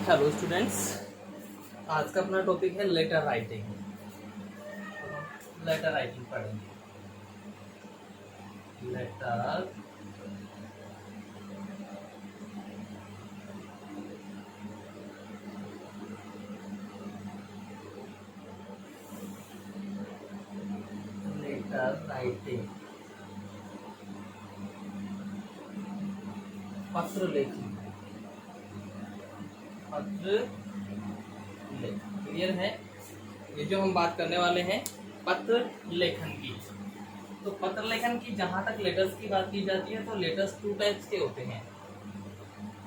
Hello students, आज का अपना टॉपिक है लेटर राइटिंग। लेटर राइटिंग पढ़ेंगे। लेटर लेटर राइटिंग, पत्र लेखन। पत्र लेखन क्लियर है। ये जो हम बात करने वाले हैं पत्र लेखन की। तो पत्र लेखन की जहां तक लेटर्स की बात की जाती है तो लेटर्स 2 टाइप्स के होते हैं।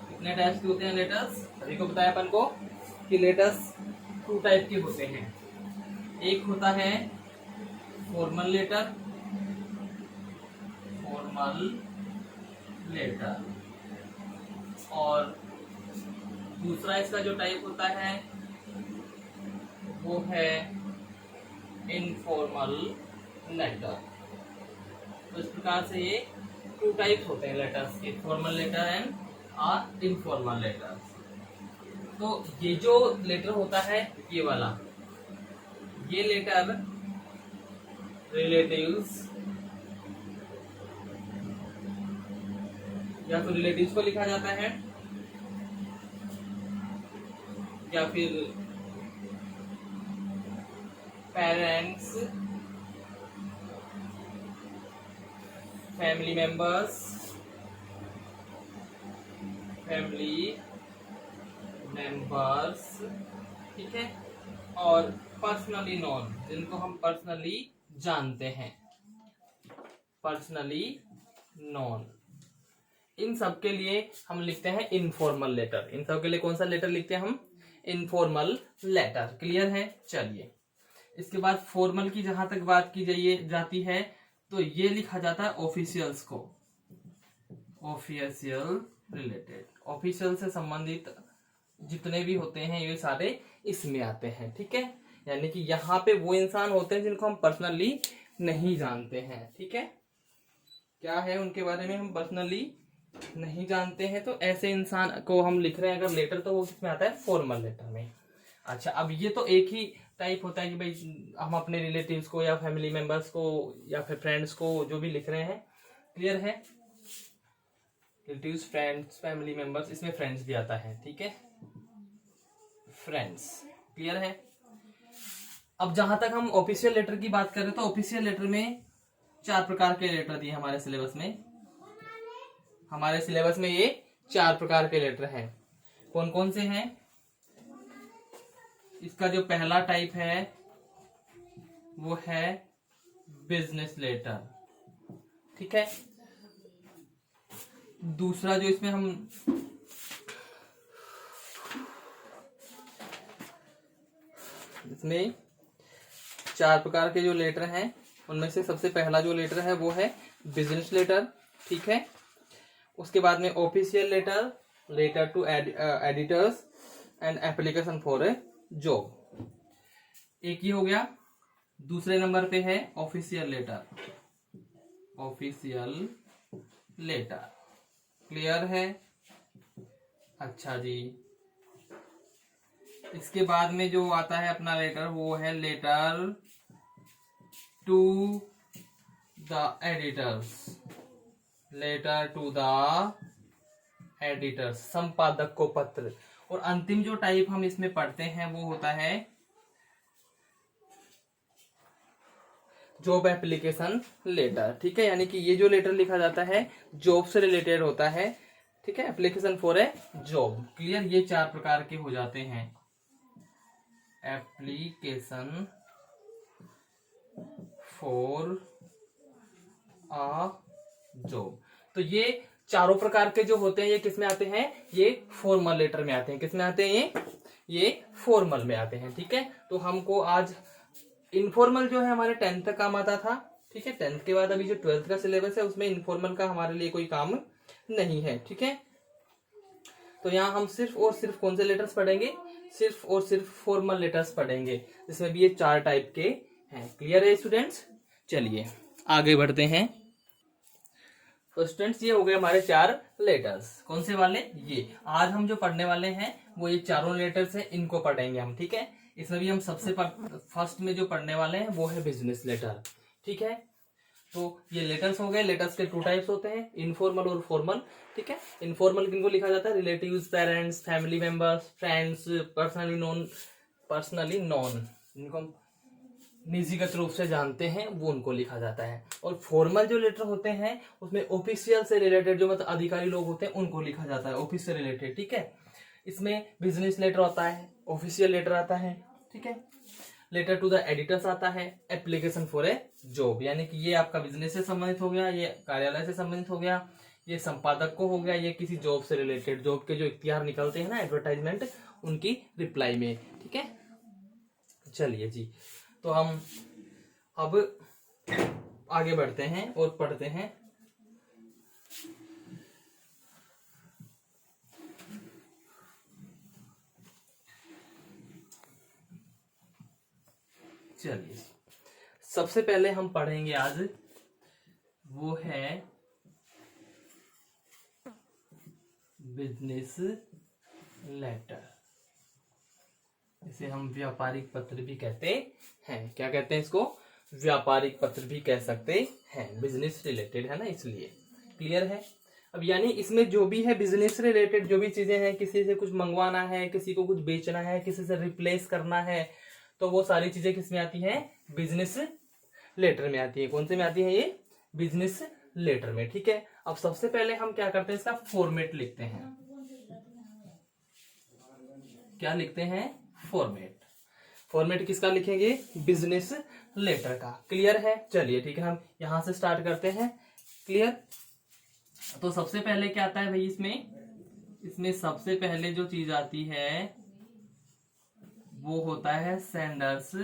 कितने टाइप्स के होते हैं लेटर्स? सभी को बताया अपन को कि लेटर्स 2 टाइप के होते हैं। एक होता है फॉर्मल लेटर, और दूसरा इसका जो टाइप होता है वो है इनफॉर्मल लेटर। तो इस प्रकार से ये 2 टाइप्स होते हैं लेटर्स के, formal letter and informal letter. तो ये जो लेटर होता है ये वाला, ये लेटर रिलेटिव्स या फिर रिलेटिव्स को लिखा जाता है या फिर पेरेंट्स, फैमिली मेंबर्स, ठीक है, और पर्सनली नोन, जिनको हम पर्सनली जानते हैं, पर्सनली नोन। इन सब के लिए हम लिखते हैं इनफॉर्मल लेटर। इन सब के लिए कौन सा लेटर लिखते हैं हम? Informal letter. क्लियर है? चलिए, इसके बाद फॉर्मल की जहां तक बात की जाती है तो ये लिखा जाता है ऑफिशियल्स को, ऑफिशियल रिलेटेड। ऑफिशियल से संबंधित जितने भी होते हैं ये सारे इसमें आते हैं। ठीक है, यानी कि यहाँ पे वो इंसान होते हैं जिनको हम पर्सनली नहीं जानते हैं। ठीक है, क्या है उनके बारे में हम पर्सनली नहीं जानते हैं, तो ऐसे इंसान को हम लिख रहे हैं अगर लेटर, तो वो किसमें आता है? फॉर्मल लेटर में। अच्छा, अब ये तो एक ही टाइप होता है कि भाई हम अपने रिलेटिव्स को या फैमिली मेंबर्स को या फिर फ्रेंड्स को जो भी लिख रहे हैं। क्लियर है? रिलेटिव्स, फ्रेंड्स, फैमिली मेंबर्स, इसमें फ्रेंड्स भी आता है। ठीक है, फ्रेंड्स। क्लियर है? अब जहां तक हम ऑफिशियल लेटर की बात कर रहे हैं तो ऑफिशियल लेटर में 4 प्रकार के लेटर दिए हमारे सिलेबस में। हमारे सिलेबस में ये 4 प्रकार के लेटर हैं। कौन कौन से हैं? इसका जो पहला टाइप है वो है बिजनेस लेटर। ठीक है, दूसरा जो इसमें हम इसमें 4 प्रकार के जो लेटर हैं उनमें से सबसे पहला जो लेटर है वो है बिजनेस लेटर। ठीक है, उसके बाद में official letter, letter to editors and application for a job. एक ही हो गया। दूसरे नंबर पे है official letter, official letter. Clear है? अच्छा जी, इसके बाद में जो आता है अपना लेटर वो है letter to the editors, letter to the editors, संपादक को पत्र। और अंतिम जो टाइप हम इसमें पढ़ते हैं वो होता है जॉब एप्लीकेशन लेटर। ठीक है, यानी कि ये जो लेटर लिखा जाता है जॉब से रिलेटेड होता है। ठीक है, application for a job. Clear? ये 4 प्रकार के हो जाते हैं, एप्लीकेशन फॉर अ जॉब। तो ये चारों प्रकार के जो होते हैं ये किस में आते हैं? ये फॉर्मल लेटर में आते हैं। किस में आते हैं? ये फॉर्मल में आते हैं। ठीक है, तो हमको आज इनफॉर्मल जो है हमारे 10th तक काम आता था। ठीक है, 10th के बाद अभी जो 12th का सिलेबस है उसमें इनफॉर्मल का हमारे लिए कोई काम नहीं है। ठीक है, तो यहाँ हम सिर्फ और सिर्फ कौन से लेटर्स पढ़ेंगे? सिर्फ और सिर्फ फॉर्मल लेटर्स पढ़ेंगे, जिसमें भी ये 4 टाइप के हैं। क्लियर है स्टूडेंट्स? चलिए आगे बढ़ते हैं। तो स्टूडेंट्स ये हो गए हमारे 4 लेटर्स। कौन से वाले? ये आज हम जो पढ़ने वाले हैं वो ये चारों लेटर्स हैं, इनको पढ़ेंगे हम। ठीक है, इसमें भी हम सबसे फर्स्ट में जो पढ़ने वाले हैं वो है बिजनेस लेटर। ठीक है, तो ये लेटर्स हो गए। लेटर्स के 2 टाइप्स होते हैं, इनफॉर्मल और फॉर्मल। ठीक है, इनफॉर्मल किनको लिखा जाता है? Relatives, parents, family members, friends, personally non, जिनको हम निजीगत रूप से जानते हैं, वो उनको लिखा जाता है। और फॉर्मल जो लेटर होते हैं उसमें ऑफिशियल से रिलेटेड जो मतलब अधिकारी लोग होते हैं उनको लिखा जाता है, ऑफिस से रिलेटेड। ठीक है, इसमें बिजनेस लेटर आता है, ऑफिशियल लेटर आता है। ठीक है, लेटर टू द एडिटर्स आता है, एप्लीकेशन फॉर ए जॉब, यानी कि ये आपका बिजनेस से संबंधित हो गया, ये कार्यालय से संबंधित हो गया, ये संपादक को हो गया, ये किसी जॉब से रिलेटेड, जॉब के जो इख्तियार निकलते हैं ना एडवर्टाइजमेंट, उनकी रिप्लाई में। ठीक है, चलिए जी, तो हम अब आगे बढ़ते हैं और पढ़ते हैं। चलिए, सबसे पहले हम पढ़ेंगे आज, वो है बिजनेस लेटर। इसे हम व्यापारिक पत्र भी कहते हैं। क्या कहते हैं इसको? व्यापारिक पत्र भी कह सकते हैं, बिजनेस रिलेटेड है ना, इसलिए। क्लियर है? अब यानी इसमें जो भी है बिजनेस से रिलेटेड जो भी चीजें हैं, किसी से कुछ मंगवाना है, किसी को कुछ बेचना है, किसी से रिप्लेस करना है, तो वो सारी चीजें किस में आती हैं? बिजनेस लेटर में आती है। कौन से में आती है? ये बिजनेस लेटर में। ठीक है, अब सबसे पहले हम क्या करते हैं, इसका फॉर्मेट लिखते हैं। क्या लिखते हैं? फॉर्मेट। फॉर्मेट किसका लिखेंगे? बिजनेस लेटर का। क्लियर है? चलिए ठीक है, हम यहां से स्टार्ट करते हैं। क्लियर? तो सबसे पहले क्या आता है भाई इसमें सबसे पहले जो चीज आती है वो होता है सेंडर्स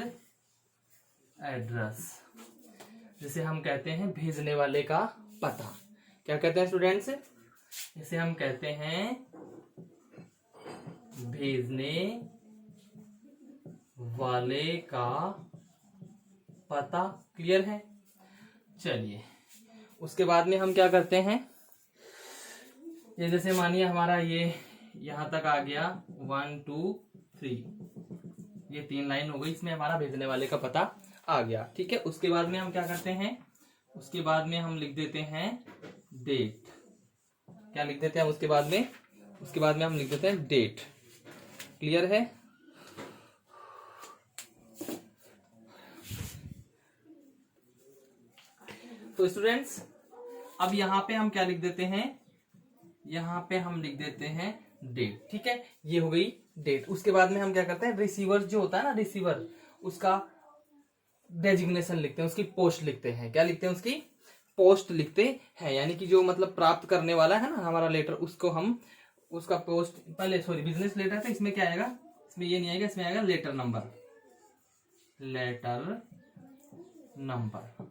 एड्रेस, जिसे हम कहते हैं भेजने वाले का पता। क्या कहते हैं स्टूडेंट्स? इसे हम कहते हैं भेजने वाले का पता। क्लियर है? चलिए, उसके बाद में हम क्या करते हैं, ये जैसे मानिए हमारा ये यहां तक आ गया 1 2 3, ये 3 लाइन हो गई, इसमें हमारा भेजने वाले का पता आ गया। ठीक है, उसके बाद में हम क्या करते हैं, उसके बाद में हम लिख देते हैं डेट। क्या लिख देते हैं उसके बाद में? उसके बाद में हम लिख देते हैं डेट। क्लियर है? तो स्टूडेंट्स, अब यहां पे हम क्या लिख देते हैं, यहां पे हम लिख देते हैं डेट। ठीक है, ये हो गई डेट। उसके बाद में हम क्या करते हैं, रिसीवर जो होता है ना, रिसीवर, उसका डेजिग्नेशन लिखते हैं, उसकी पोस्ट लिखते हैं। क्या लिखते हैं? उसकी पोस्ट लिखते हैं, यानी कि जो मतलब प्राप्त करने वाला है ना हमारा लेटर, उसको हम उसका पोस्ट, पहले सॉरी बिजनेस लेटर था, इसमें क्या आएगा, इसमें ये नहीं आएगा, इसमें आएगा लेटर नंबर। लेटर नंबर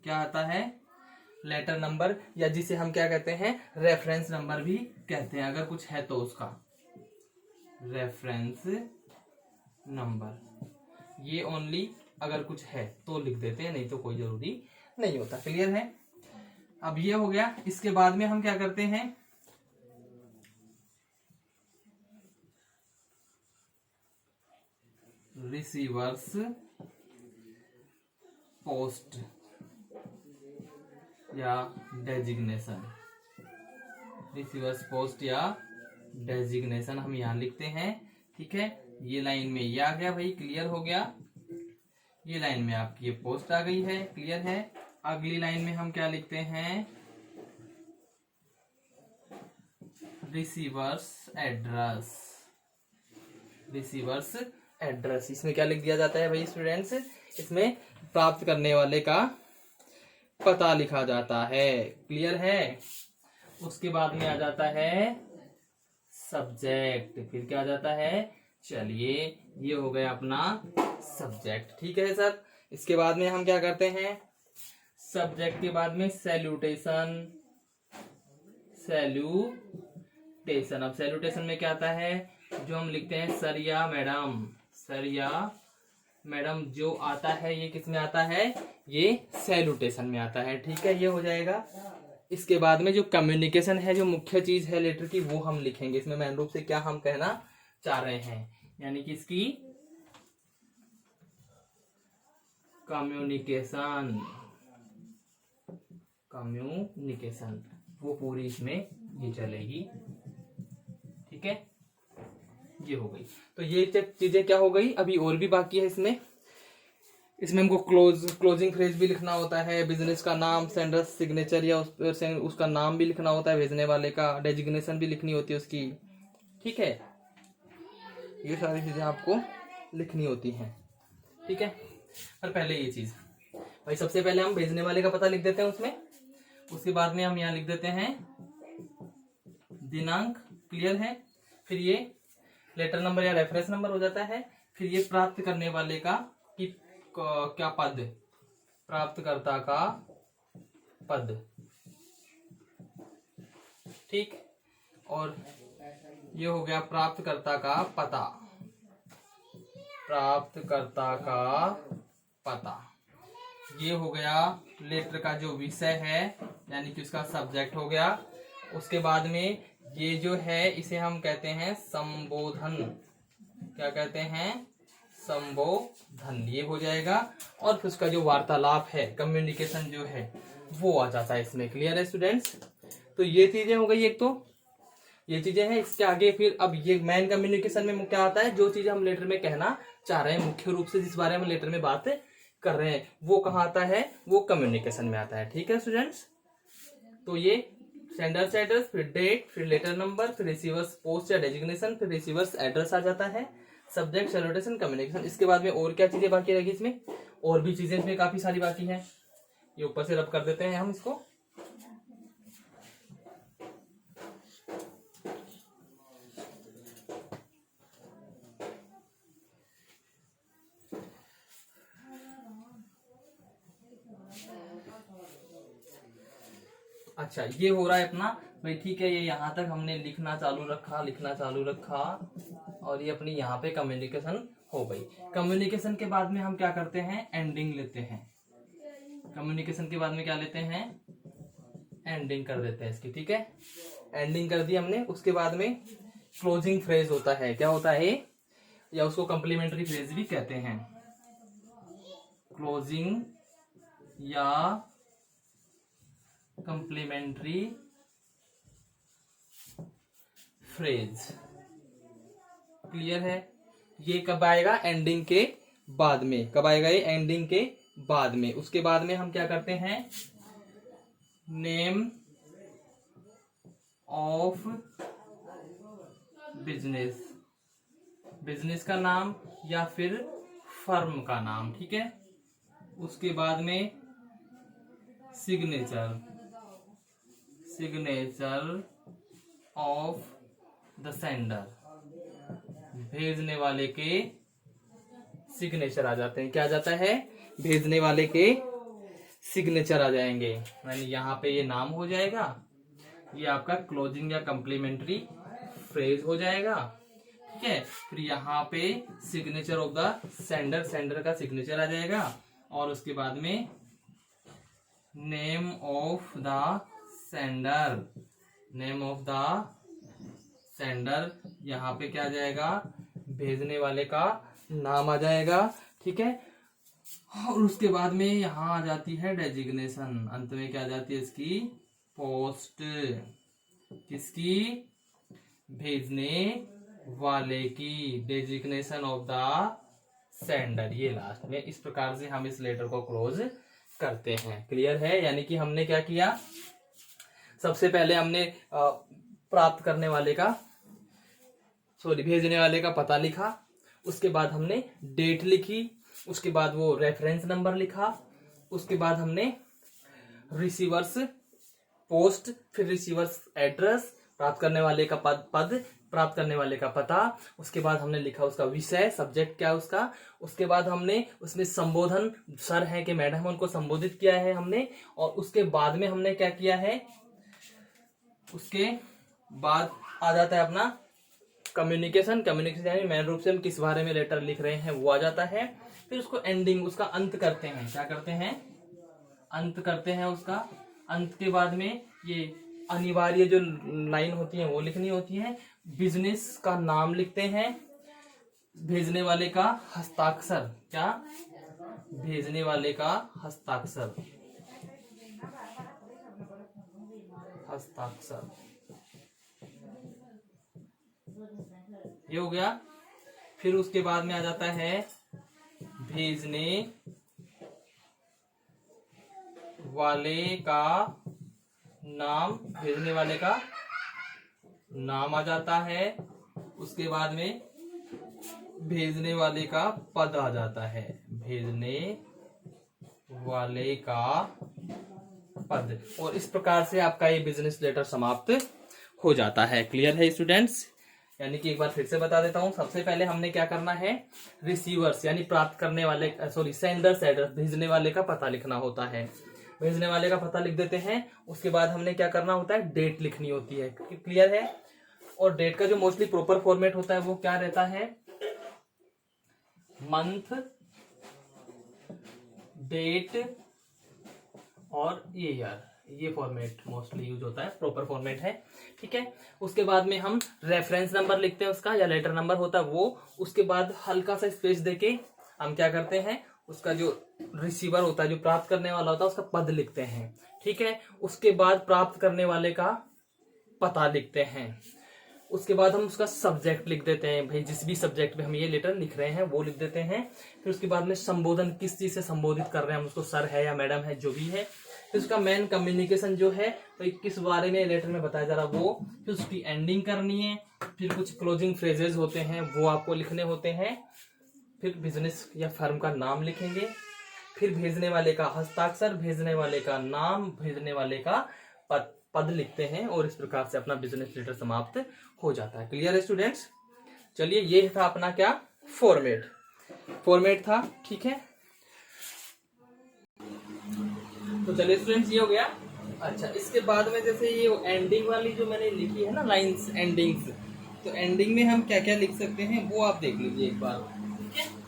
क्या आता है? लेटर नंबर, या जिसे हम क्या कहते हैं, रेफरेंस नंबर भी कहते हैं, अगर कुछ है तो उसका रेफरेंस नंबर। ये ओनली अगर कुछ है तो लिख देते हैं, नहीं तो कोई जरूरी नहीं होता। क्लियर है? अब ये हो गया। इसके बाद में हम क्या करते हैं, रिसीवर्स पोस्ट या डेजिग्नेशन। रिसीवर्स पोस्ट या डेजिग्नेशन हम यहां लिखते हैं। ठीक है, ये लाइन में ये आ गया भाई, क्लियर हो गया। ये लाइन में आपकी ये पोस्ट आ गई है। क्लियर है? अगली लाइन में हम क्या लिखते हैं, रिसीवर्स एड्रेस। रिसीवर्स एड्रेस, इसमें क्या लिख दिया जाता है भाई स्टूडेंट्स, इसमें प्राप्त करने वाले का पता लिखा जाता है। क्लियर है? उसके बाद में आ जाता है सब्जेक्ट। फिर क्या आ जाता है, चलिए ये हो गया अपना सब्जेक्ट। ठीक है सर? इसके बाद में हम क्या करते हैं, सब्जेक्ट के बाद में सैल्यूटेशन। सैल्यूटेशन, अब सैल्यूटेशन में क्या आता है, जो हम लिखते हैं सर या मैडम। सर या मैडम जो आता है, ये किस में आता है, ये सैल्यूटेशन में आता है। ठीक है, ये हो जाएगा। इसके बाद में जो कम्युनिकेशन है, जो मुख्य चीज है लेटर की, वो हम लिखेंगे इसमें। मेन रूप से क्या हम कहना चाह रहे हैं, यानी कि इसकी कम्युनिकेशन वो पूरी इसमें ये चलेगी। ठीक है, ये हो गई। तो ये चीजें क्या हो गई, अभी और भी बाकी है इसमें हमको क्लोजिंग फ्रेज भी लिखना होता है, बिजनेस का नाम, सेंडर सिग्नेचर या उसका नाम भी लिखना होता है, भेजने वाले का डेजिग्नेशन भी लिखनी होती है उसकी। ठीक है, ये सारी चीजें आपको लिखनी होती हैं। ठीक है, पर पहले ये चीज भाई, सबसे पहले हम भेजने वाले का पता लिख देते हैं उसमें, उसके बाद में हम यहाँ लिख देते हैं दिनांक। क्लियर है, फिर ये लेटर नंबर या रेफरेंस नंबर हो जाता है। फिर ये प्राप्त करने वाले का कि क्या पद, प्राप्तकर्ता का पद। ठीक, और ये हो गया प्राप्तकर्ता का पता, प्राप्तकर्ता का पता। ये हो गया लेटर का जो विषय है, यानी कि उसका सब्जेक्ट हो गया। उसके बाद में ये जो है इसे हम कहते हैं संबोधन। क्या कहते हैं, संबोधन। ये हो जाएगा, और फिर उसका जो वार्तालाप है, कम्युनिकेशन जो है, वो आ जाता है इसमें। क्लियर है स्टूडेंट्स, तो ये चीजें हो गई। एक तो ये चीजें हैं, इसके आगे फिर अब ये मैन कम्युनिकेशन में क्या आता है, जो चीजें हम लेटर में कहना चाह रहे हैं, मुख्य रूप से जिस बारे में लेटर में बात कर रहे हैं, वो कहाँ आता है, वो कम्युनिकेशन में आता है। ठीक है स्टूडेंट्स, तो ये सेंडर्स एड्रेस, फिर डेट, फिर लेटर नंबर, फिर रिसीवर्स पोस्ट या डेजिग्नेशन, फिर रिसीवर्स एड्रेस आ जाता है, सब्जेक्ट, सैल्यूटेशन, कम्युनिकेशन। इसके बाद में और क्या चीजें बाकी रहेगी इसमें, और भी चीजें इसमें काफी सारी बाकी हैं। ये ऊपर से रब कर देते हैं हम इसको। अच्छा, ये हो रहा है अपना भाई। ठीक है, ये यहाँ तक हमने लिखना चालू रखा, और ये अपनी यहाँ पे कम्युनिकेशन हो गई। कम्युनिकेशन के बाद में हम क्या करते हैं, एंडिंग लेते हैं। कम्युनिकेशन के बाद में क्या लेते हैं, एंडिंग कर देते हैं इसकी। ठीक है, एंडिंग कर दी हमने। उसके बाद में क्लोजिंग फ्रेज होता है। क्या होता है, या उसको कम्प्लीमेंट्री फ्रेज भी कहते हैं। क्लोजिंग या कम्प्लीमेंट्री फ्रेज। क्लियर है, ये कब आएगा, एंडिंग के बाद में। कब आएगा ये, एंडिंग के बाद में। उसके बाद में हम क्या करते हैं, नेम ऑफ बिजनेस, बिजनेस का नाम या फिर फर्म का नाम। ठीक है, उसके बाद में सिग्नेचर ऑफ द सेंडर, भेजने वाले के सिग्नेचर आ जाते हैं। क्या आ जाता है, भेजने वाले के सिग्नेचर आ जाएंगे। यानी यहाँ पे ये नाम हो जाएगा, ये आपका क्लोजिंग या कम्प्लीमेंट्री फ्रेज हो जाएगा। ठीक है, फिर यहाँ पे सिग्नेचर ऑफ द सेंडर का सिग्नेचर आ जाएगा, और उसके बाद में नेम ऑफ द सेंडर, यहाँ पे क्या आ जाएगा, भेजने वाले का नाम आ जाएगा। ठीक है, और उसके बाद में यहाँ आ जाती है डेजिग्नेशन। अंत में क्या आ जाती है इसकी, पोस्ट। किसकी, भेजने वाले की, डेजिग्नेशन ऑफ द सेंडर। ये लास्ट में इस प्रकार से हम इस लेटर को क्लोज करते हैं। क्लियर है, यानी कि हमने क्या किया, सबसे पहले हमने प्राप्त करने वाले का, भेजने वाले का पता लिखा। उसके बाद हमने डेट लिखी, उसके बाद वो रेफरेंस नंबर लिखा, उसके बाद हमने रिसीवर्स पोस्ट, फिर रिसीवर्स एड्रेस, प्राप्त करने वाले का पद, प्राप्त करने वाले का पता। उसके बाद हमने लिखा उसका विषय, सब्जेक्ट क्या है उसका। उसके बाद हमने उसमें संबोधन, सर है कि मैडम, उनको संबोधित किया है हमने। और उसके बाद में हमने क्या किया है, उसके बाद आ जाता है अपना कम्युनिकेशन यानी मेन रूप से हम किस बारे में लेटर लिख रहे हैं वो आ जाता है। फिर उसको एंडिंग, उसका अंत करते हैं। क्या करते हैं, अंत करते हैं उसका। अंत के बाद में ये अनिवार्य जो लाइन होती है वो लिखनी होती है। बिजनेस का नाम लिखते हैं, भेजने वाले का हस्ताक्षर, क्या, भेजने वाले का हस्ताक्षर, हस्ताक्षर, ये हो गया। फिर उसके बाद में आ जाता है भेजने वाले का नाम, भेजने वाले का नाम आ जाता है। उसके बाद में भेजने वाले का पद आ जाता है, भेजने वाले का पद। और इस प्रकार से आपका ये बिजनेस लेटर समाप्त हो जाता है। क्लियर है स्टूडेंट्स? यानी कि एक बार फिर से बता देता हूं। सबसे पहले हमने क्या करना है, रिसीवर्स यानी प्राप्त करने वाले, सॉरी सेंडर्स एड्रेस, भेजने वाले का पता लिखना होता है। भेजने वाले का पता लिख देते हैं। उसके बाद हमने क्या करना होता है, डेट लिखनी होती है। क्लियर है? और डेट का जो मोस्टली प्रॉपर फॉर्मेट होता है वो क्या रहता है, मंथ, डेट और ईयर, ये फॉर्मेट मोस्टली यूज होता है, प्रॉपर फॉर्मेट है। ठीक है। उसके बाद में हम रेफरेंस नंबर लिखते हैं उसका, या लेटर नंबर होता है वो। उसके बाद हल्का सा स्पेस देके हम क्या करते हैं, उसका जो रिसीवर होता है, जो प्राप्त करने वाला होता है, उसका पद लिखते हैं। ठीक है। उसके बाद प्राप्त करने वाले का पता लिखते हैं। उसके बाद हम उसका सब्जेक्ट लिख देते हैं, भाई जिस भी सब्जेक्ट में हम ये लेटर लिख रहे हैं वो लिख देते हैं। फिर उसके बाद में संबोधन, किस चीज से संबोधित कर रहे हैं हम उसको, सर है या मैडम है, जो भी है। फिर उसका मेन कम्युनिकेशन जो है, तो किस बारे में लेटर में बताया जा रहा है वो। फिर उसकी एंडिंग करनी है। फिर कुछ क्लोजिंग फ्रेजेस होते हैं वो आपको लिखने होते हैं। फिर बिजनेस या फर्म का नाम लिखेंगे। फिर भेजने वाले का हस्ताक्षर, भेजने वाले का नाम, भेजने वाले का पद लिखते हैं। और इस प्रकार से अपना बिजनेस लेटर समाप्त हो जाता है। क्लियर है स्टूडेंट्स? चलिए, ये था अपना क्या, फॉर्मेट था। ठीक है। तो चलिए स्टूडेंट्स, ये हो गया। अच्छा, इसके बाद में जैसे ये एंडिंग वाली जो मैंने लिखी है ना, लाइंस, एंडिंग्स, तो एंडिंग में हम क्या क्या लिख सकते हैं वो आप देख लीजिए एक बार। ठीक है।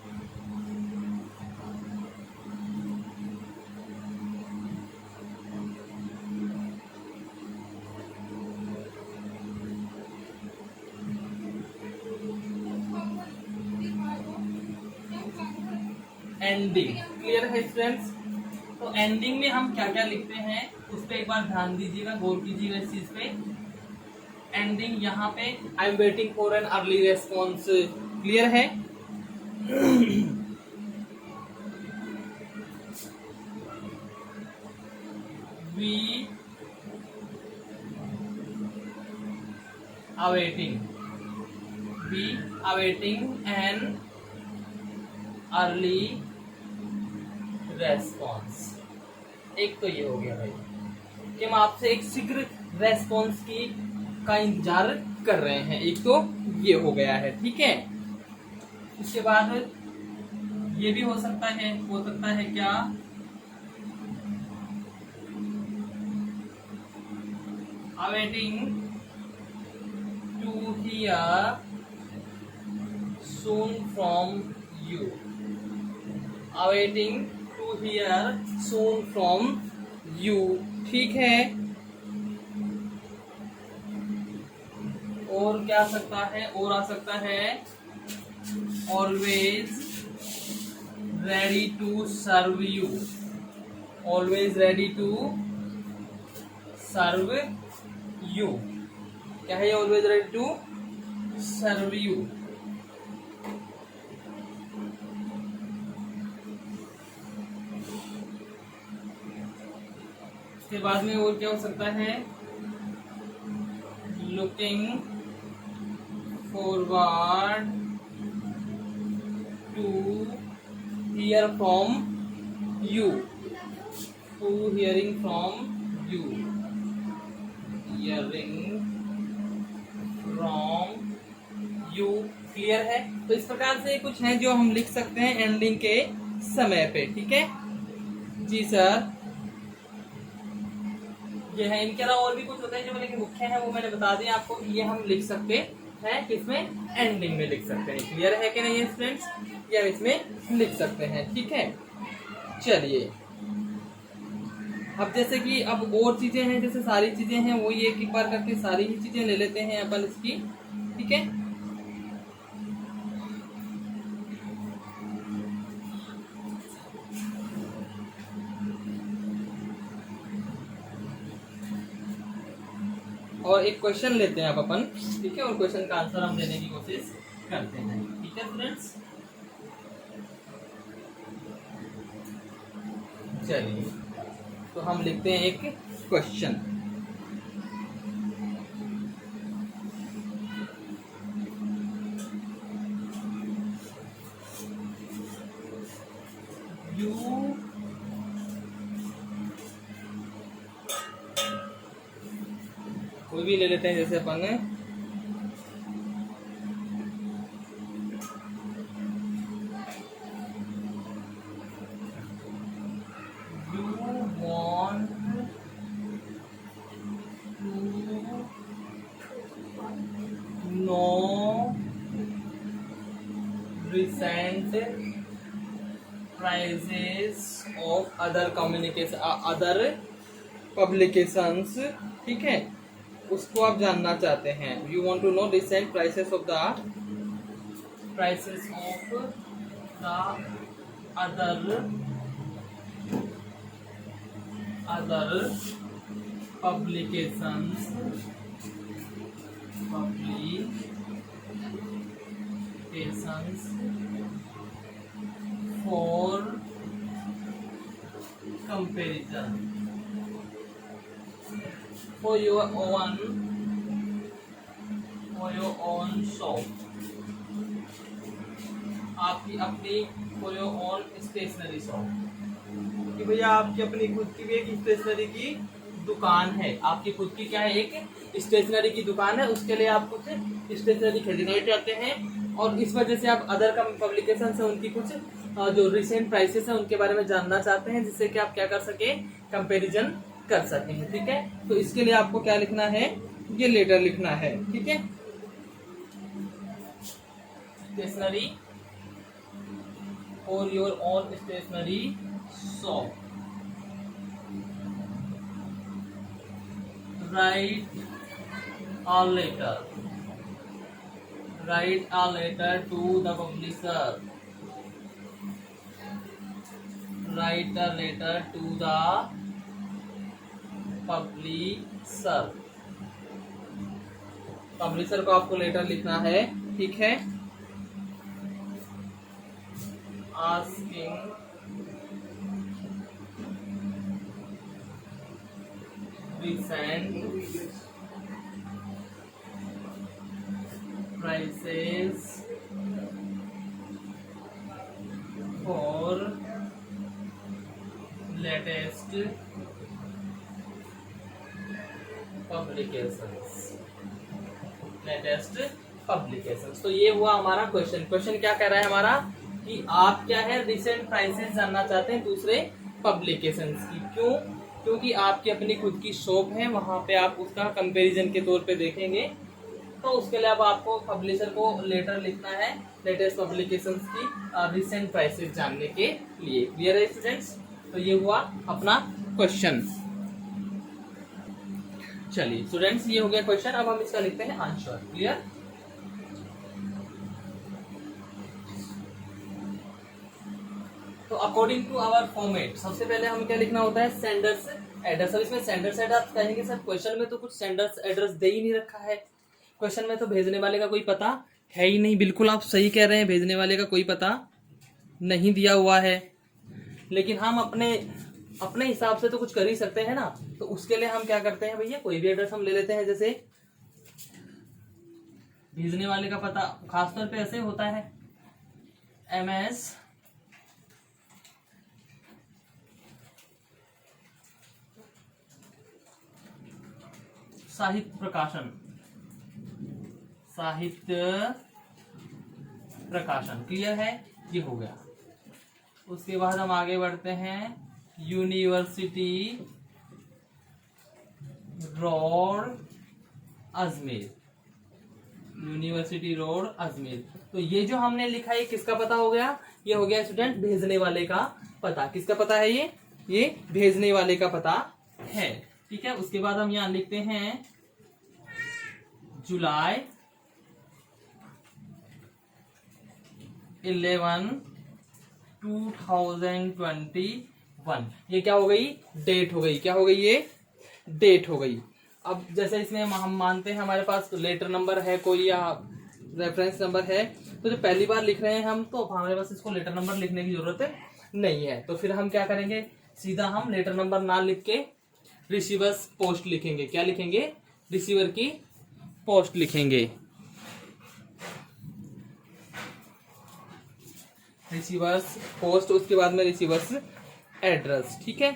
एंडिंग, क्लियर है फ्रेंड्स? तो एंडिंग में हम क्या क्या लिखते हैं उस पर एक बार ध्यान दीजिएगा, गौर कीजिएगा इस चीज पे। एंडिंग यहाँ पे, I am waiting for an early response, clear है? We awaiting an early response. एक तो ये हो गया भाई कि हम आपसे एक शीघ्र रेस्पॉन्स का इंतजार कर रहे हैं, एक तो ये हो गया है। ठीक है। इसके बाद ये भी हो सकता है क्या, awaiting to hear soon from you, awaiting to hear soon from you। ठीक है। और क्या आ सकता है, और आ सकता है always ready to serve you, always ready to serve you। क्या है ये always ready to serve you? इसके बाद में और क्या हो सकता है, looking forward to hear from you, to hearing from you, hearing from you। Clear है? तो इस प्रकार से कुछ है जो हम लिख सकते हैं एंडिंग के समय पे। ठीक है जी सर। ये है, इनके अलावा और भी कुछ होते हैं जो लेकिन मुख्य है वो मैंने बता दिया आपको। ये हम लिख सकते हैं किसमें, एंडिंग में लिख सकते हैं। क्लियर है कि नहीं स्टूडेंट्स? ये हम इसमें लिख सकते हैं। ठीक है। चलिए, अब जैसे कि अब और चीजें हैं, जैसे सारी चीजें हैं वो ये एक बार करके सारी ही चीजें ले लेते हैं अपन इसकी, ठीक है। और एक क्वेश्चन लेते हैं अब अपन, ठीक है, और क्वेश्चन का आंसर हम देने की कोशिश करते हैं, ठीक है स्टूडेंट्स। चलिए तो हम लिखते हैं एक क्वेश्चन। यू कोई भी ले लेते हैं, जैसे अपन recent prices of other communication other publications, ठीक है, उसको आप जानना चाहते हैं। You want to know recent prices of the other publications for comparison for your own shop, आपकी अपनी for your own stationery shop, कि भैया आपकी अपनी खुद की भी एक स्टेशनरी की दुकान है, आपकी खुद की क्या है, एक स्टेशनरी की दुकान है, उसके लिए आप कुछ स्टेशनरी खरीदना चाहते हैं, और इस वजह से आप अदर पब्लिकेशन से उनकी कुछ जो रिसेंट प्राइसेस है उनके बारे में जानना चाहते हैं, जिससे कि आप क्या कर सके, कंपैरिजन कर सकें, ठीक है। तो इसके लिए आपको क्या लिखना है, ये लेटर लिखना है, ठीक है। Stationery for your own stationery shop, write a letter to the publisher, write a letter to the publisher को आपको लेटर लिखना है, ठीक है। Asking recent prices for latest publications। तो ये हुआ हमारा क्वेश्चन। क्वेश्चन क्या कह रहा है हमारा, कि आप क्या है, रिसेंट प्राइसेस जानना चाहते हैं दूसरे पब्लिकेशंस की। क्यों? क्योंकि आपकी अपनी खुद की शॉप है, वहां पे आप उसका कंपैरिजन के तौर पे देखेंगे, तो उसके लिए अब आपको पब्लिशर को लेटर लिखना है लेटेस्ट पब्लिकेशंस की रिसेंट प्राइसेस जानने के लिए। क्लियर है स्टूडेंट्स? तो ये हुआ अपना क्वेश्चन। चलिए स्टूडेंट्स, ये हो गया क्वेश्चन। अब हम इसका लिखते हैं आंसर। क्लियर? तो अकॉर्डिंग टू आवर फॉर्मेट, सबसे पहले हमें क्या लिखना होता है, सेंडर्स एड्रेस। अब इसमें सेंडर्स एड्रेस कहेंगे सर, क्वेश्चन में तो कुछ सेंडर्स एड्रेस दे ही नहीं रखा है। क्वेश्चन में तो भेजने वाले का कोई पता है ही नहीं। बिल्कुल आप सही कह रहे हैं, भेजने वाले का कोई पता नहीं दिया हुआ है, लेकिन हम अपने हिसाब से तो कुछ कर ही सकते हैं ना। तो उसके लिए हम क्या करते हैं भैया, कोई भी एड्रेस हम ले लेते हैं। जैसे भेजने वाले का पता खासतौर पे ऐसे होता है, MS साहित्य प्रकाशन। क्लियर है? ये हो गया। उसके बाद हम आगे बढ़ते हैं, university road Ajmer. University road Ajmer. तो ये जो हमने लिखा है किसका पता हो गया, ये हो गया स्टूडेंट भेजने वाले का पता। किसका पता है ये? ये भेजने वाले का पता है। ठीक है, उसके बाद हम यहां लिखते हैं जुलाई 11, 2021। ये क्या हो गई? डेट हो गई। क्या हो गई? ये डेट हो गई। अब जैसे इसमें हम मानते हैं हमारे पास लेटर नंबर है कोई या रेफरेंस नंबर है, तो जो पहली बार लिख रहे हैं हम, तो हमारे पास इसको लेटर नंबर लिखने की जरूरत नहीं है। तो फिर हम क्या करेंगे, सीधा हम लेटर नंबर ना लिख के रिसीवर्स पोस्ट लिखेंगे। क्या लिखेंगे? रिसीवर की पोस्ट लिखेंगे। रिसीवर्स पोस्ट, उसके बाद में रिसीवर्स एड्रेस। ठीक है,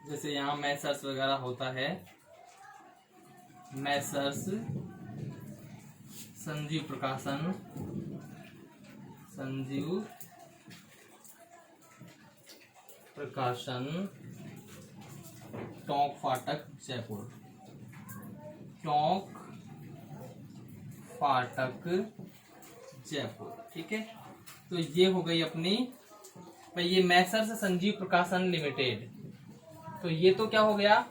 जैसे यहाँ मैसर्स वगैरह होता है, मैसर्स संजीव प्रकाशन, संजीव प्रकाशन, टोंक फाटक जयपुर, टोंक फाटक जयपुर। ठीक है, तो ये हो गई अपनी भाई, ये मैसर्स संजीव प्रकाशन लिमिटेड। तो ये तो क्या हो गया?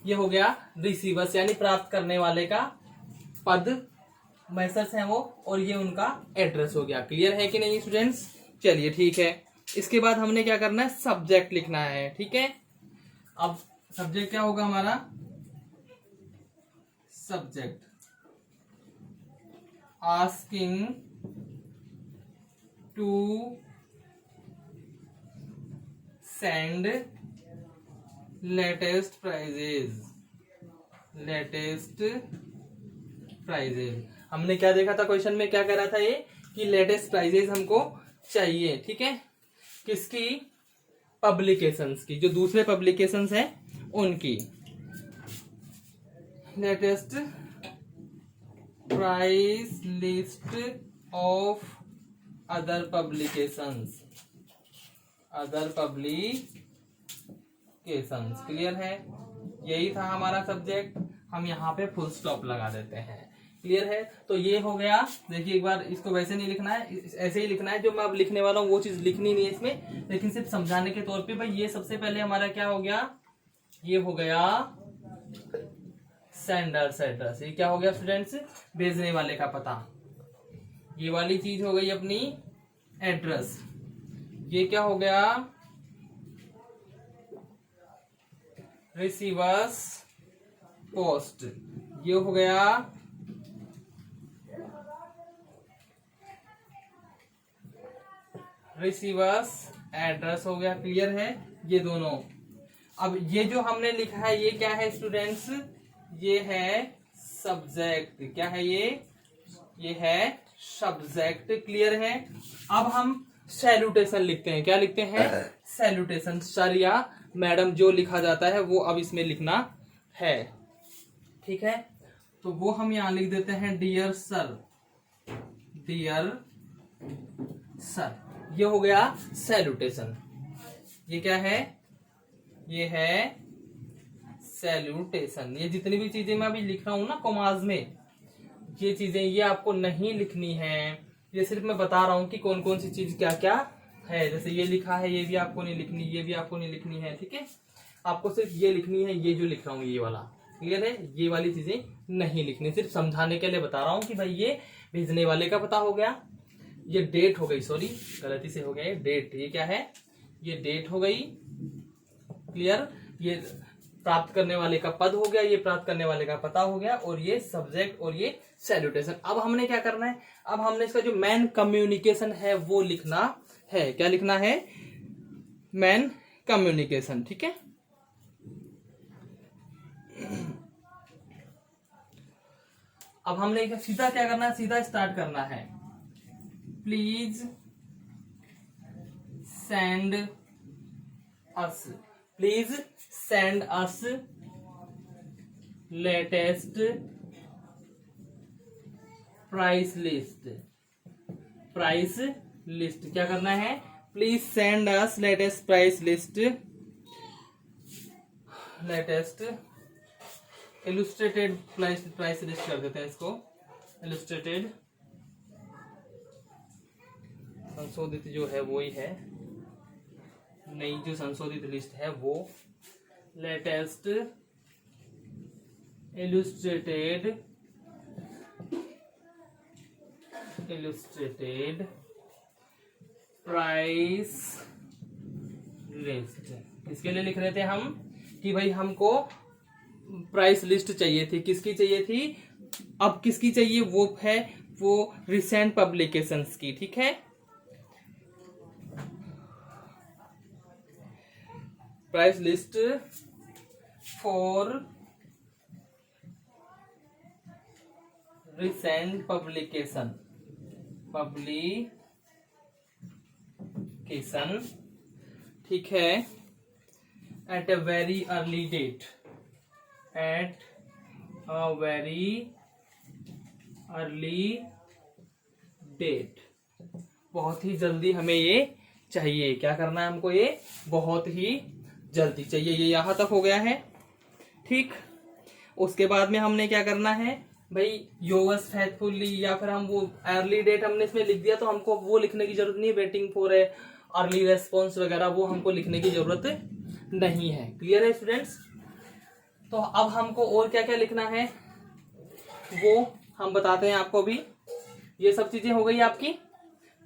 ये हो गया रिसीवर्स यानी प्राप्त करने वाले का पद, मैसर्स हैं वो, और ये उनका एड्रेस हो गया। क्लियर है कि नहीं स्टूडेंट्स? चलिए ठीक है, इसके बाद हमने क्या करना है, सब्जेक्ट लिखना है। ठीक है, अब सब्जेक्ट क्या होगा हमारा? Subject asking to send latest prices, latest prices. हमने क्या देखा था क्वेश्चन में, क्या कह रहा था ये कि लेटेस्ट प्राइजेज हमको चाहिए। ठीक है, किसकी? पब्लिकेशंस की, जो दूसरे पब्लिकेशंस हैं उनकी। Latest price list of other publications, other publications. Clear है? यही था हमारा सब्जेक्ट। हम यहाँ पे फुल स्टॉप लगा देते हैं। क्लियर है? तो ये हो गया। देखिए एक बार इसको वैसे नहीं लिखना है, ऐसे ही लिखना है। जो मैं अब लिखने वाला हूँ वो चीज लिखनी नहीं है इसमें, लेकिन सिर्फ समझाने के तौर पे। भाई ये सबसे पहले हमारा क्या हो गया? ये हो गया सेंडर्स एड्रेस। ये क्या हो गया स्टूडेंट्स? भेजने वाले का पता। ये वाली चीज हो गई अपनी एड्रेस। ये क्या हो गया? Receivers post. ये हो गया रिसीवर्स एड्रेस हो गया। क्लियर है? ये दोनों। अब ये जो हमने लिखा है ये क्या है स्टूडेंट्स? ये है सब्जेक्ट। क्या है ये? ये है सब्जेक्ट। क्लियर है? अब हम सैल्यूटेशन लिखते हैं। क्या लिखते हैं? सैल्यूटेशन। सर या मैडम जो लिखा जाता है वो अब इसमें लिखना है। ठीक है, तो वो हम यहां लिख देते हैं डियर सर, डियर सर। ये हो गया सैल्यूटेशन। ये क्या है? ये है सैल्यूटेशन। ये जितनी भी चीजें मैं अभी लिख रहा हूं ना कॉमाज में, ये चीजें ये आपको नहीं लिखनी है। ये सिर्फ मैं बता रहा हूं कि कौन कौन सी चीज क्या क्या है। जैसे ये लिखा है, ये भी आपको नहीं लिखनी, ये भी आपको नहीं लिखनी है। ठीक है, आपको सिर्फ ये लिखनी है, ये जो लिख रहा हूं ये वाला। क्लियर है? ये वाली चीजें नहीं लिखनी, सिर्फ समझाने के लिए बता रहा हूं कि भाई ये भेजने वाले का पता हो गया। ये डेट हो गई, सॉरी गलती से हो गया ये डेट। ये क्या है? ये डेट हो गई। क्लियर? ये प्राप्त करने वाले का पद हो गया, ये प्राप्त करने वाले का पता हो गया, और ये सब्जेक्ट और ये सैल्यूटेशन। अब हमने क्या करना है? अब हमने इसका जो मेन कम्युनिकेशन है वो लिखना है। क्या लिखना है? Main communication. ठीक है, अब हमने सीधा क्या करना है? सीधा स्टार्ट करना है। Please send us, please send us latest price list, price list. क्या करना है? Please send us latest price list, latest illustrated price list कर देते हैं इसको, इलुस्ट्रेटेड संशोधित जो है वो ही है, नई जो संशोधित लिस्ट है वो लेटेस्ट इलस्ट्रेटेड प्राइस लिस्ट। इसके लिए लिख रहे थे हम कि भाई हमको प्राइस लिस्ट चाहिए थी, किसकी चाहिए थी, अब किसकी चाहिए, वो है वो रिसेंट पब्लिकेशंस की। ठीक है, price list for recent publication ठीक है, at a very early date, at a very early date, बहुत ही जल्दी हमें ये चाहिए। क्या करना है हमको, ये बहुत ही जल्दी चाहिए। ये यहां तक हो गया है। ठीक, उसके बाद में हमने क्या करना है भाई, योवर्स फेथफुली, या फिर हम वो अर्ली डेट हमने इसमें लिख दिया तो हमको वो लिखने की जरूरत नहीं है, waiting for a early response वगैरह वो हमको लिखने की जरूरत नहीं है। क्लियर है स्टूडेंट्स? तो अब हमको और क्या क्या लिखना है वो हम बताते हैं आपको। भी ये सब चीजें हो गई आपकी,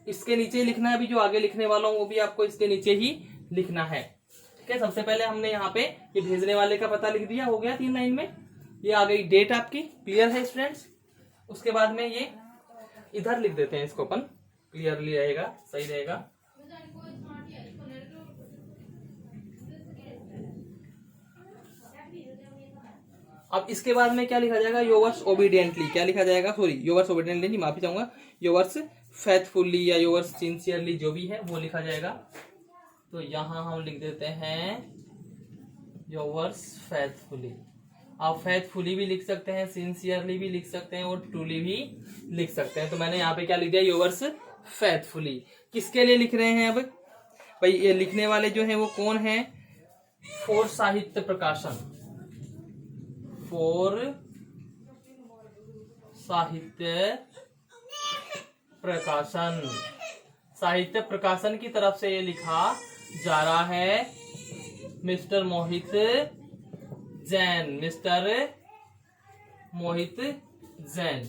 इसके नीचे लिखना है। अभी जो आगे लिखने वाला हूं वो भी आपको इसके नीचे ही लिखना है। ठीक है, सबसे पहले हमने यहाँ पे ये भेजने वाले का पता लिख दिया, हो गया 3 लाइन में। ये आ गई डेट आपकी। क्लियर है स्टूडेंट्स? उसके बाद में ये इधर लिख देते हैं इसको अपन, क्लियरली रहेगा, सही रहेगा। अब इसके बाद में क्या लिखा जाएगा, योवर्स ओबीडियंटली। क्या लिखा जाएगा, सॉरी योवर्स ओबीडियंटली नहीं, माफी चाहूंगा, योवर्स फेथफुली या योवर्स सिंसियरली जो भी है वो लिखा जाएगा। तो यहां हम लिख देते हैं योवर्स फेथफुली। आप फेथफुली भी लिख सकते हैं, सिंसियरली भी लिख सकते हैं और ट्रूली भी लिख सकते हैं। तो मैंने यहाँ पे क्या लिख दिया, योवर्स फेथफुली। किसके लिए लिख रहे हैं अब भाई, ये लिखने वाले जो हैं वो कौन है, फॉर साहित्य प्रकाशन, फॉर साहित्य प्रकाशन, साहित्य प्रकाशन की तरफ से ये लिखा जा रहा है मिस्टर मोहित जैन, मिस्टर मोहित जैन।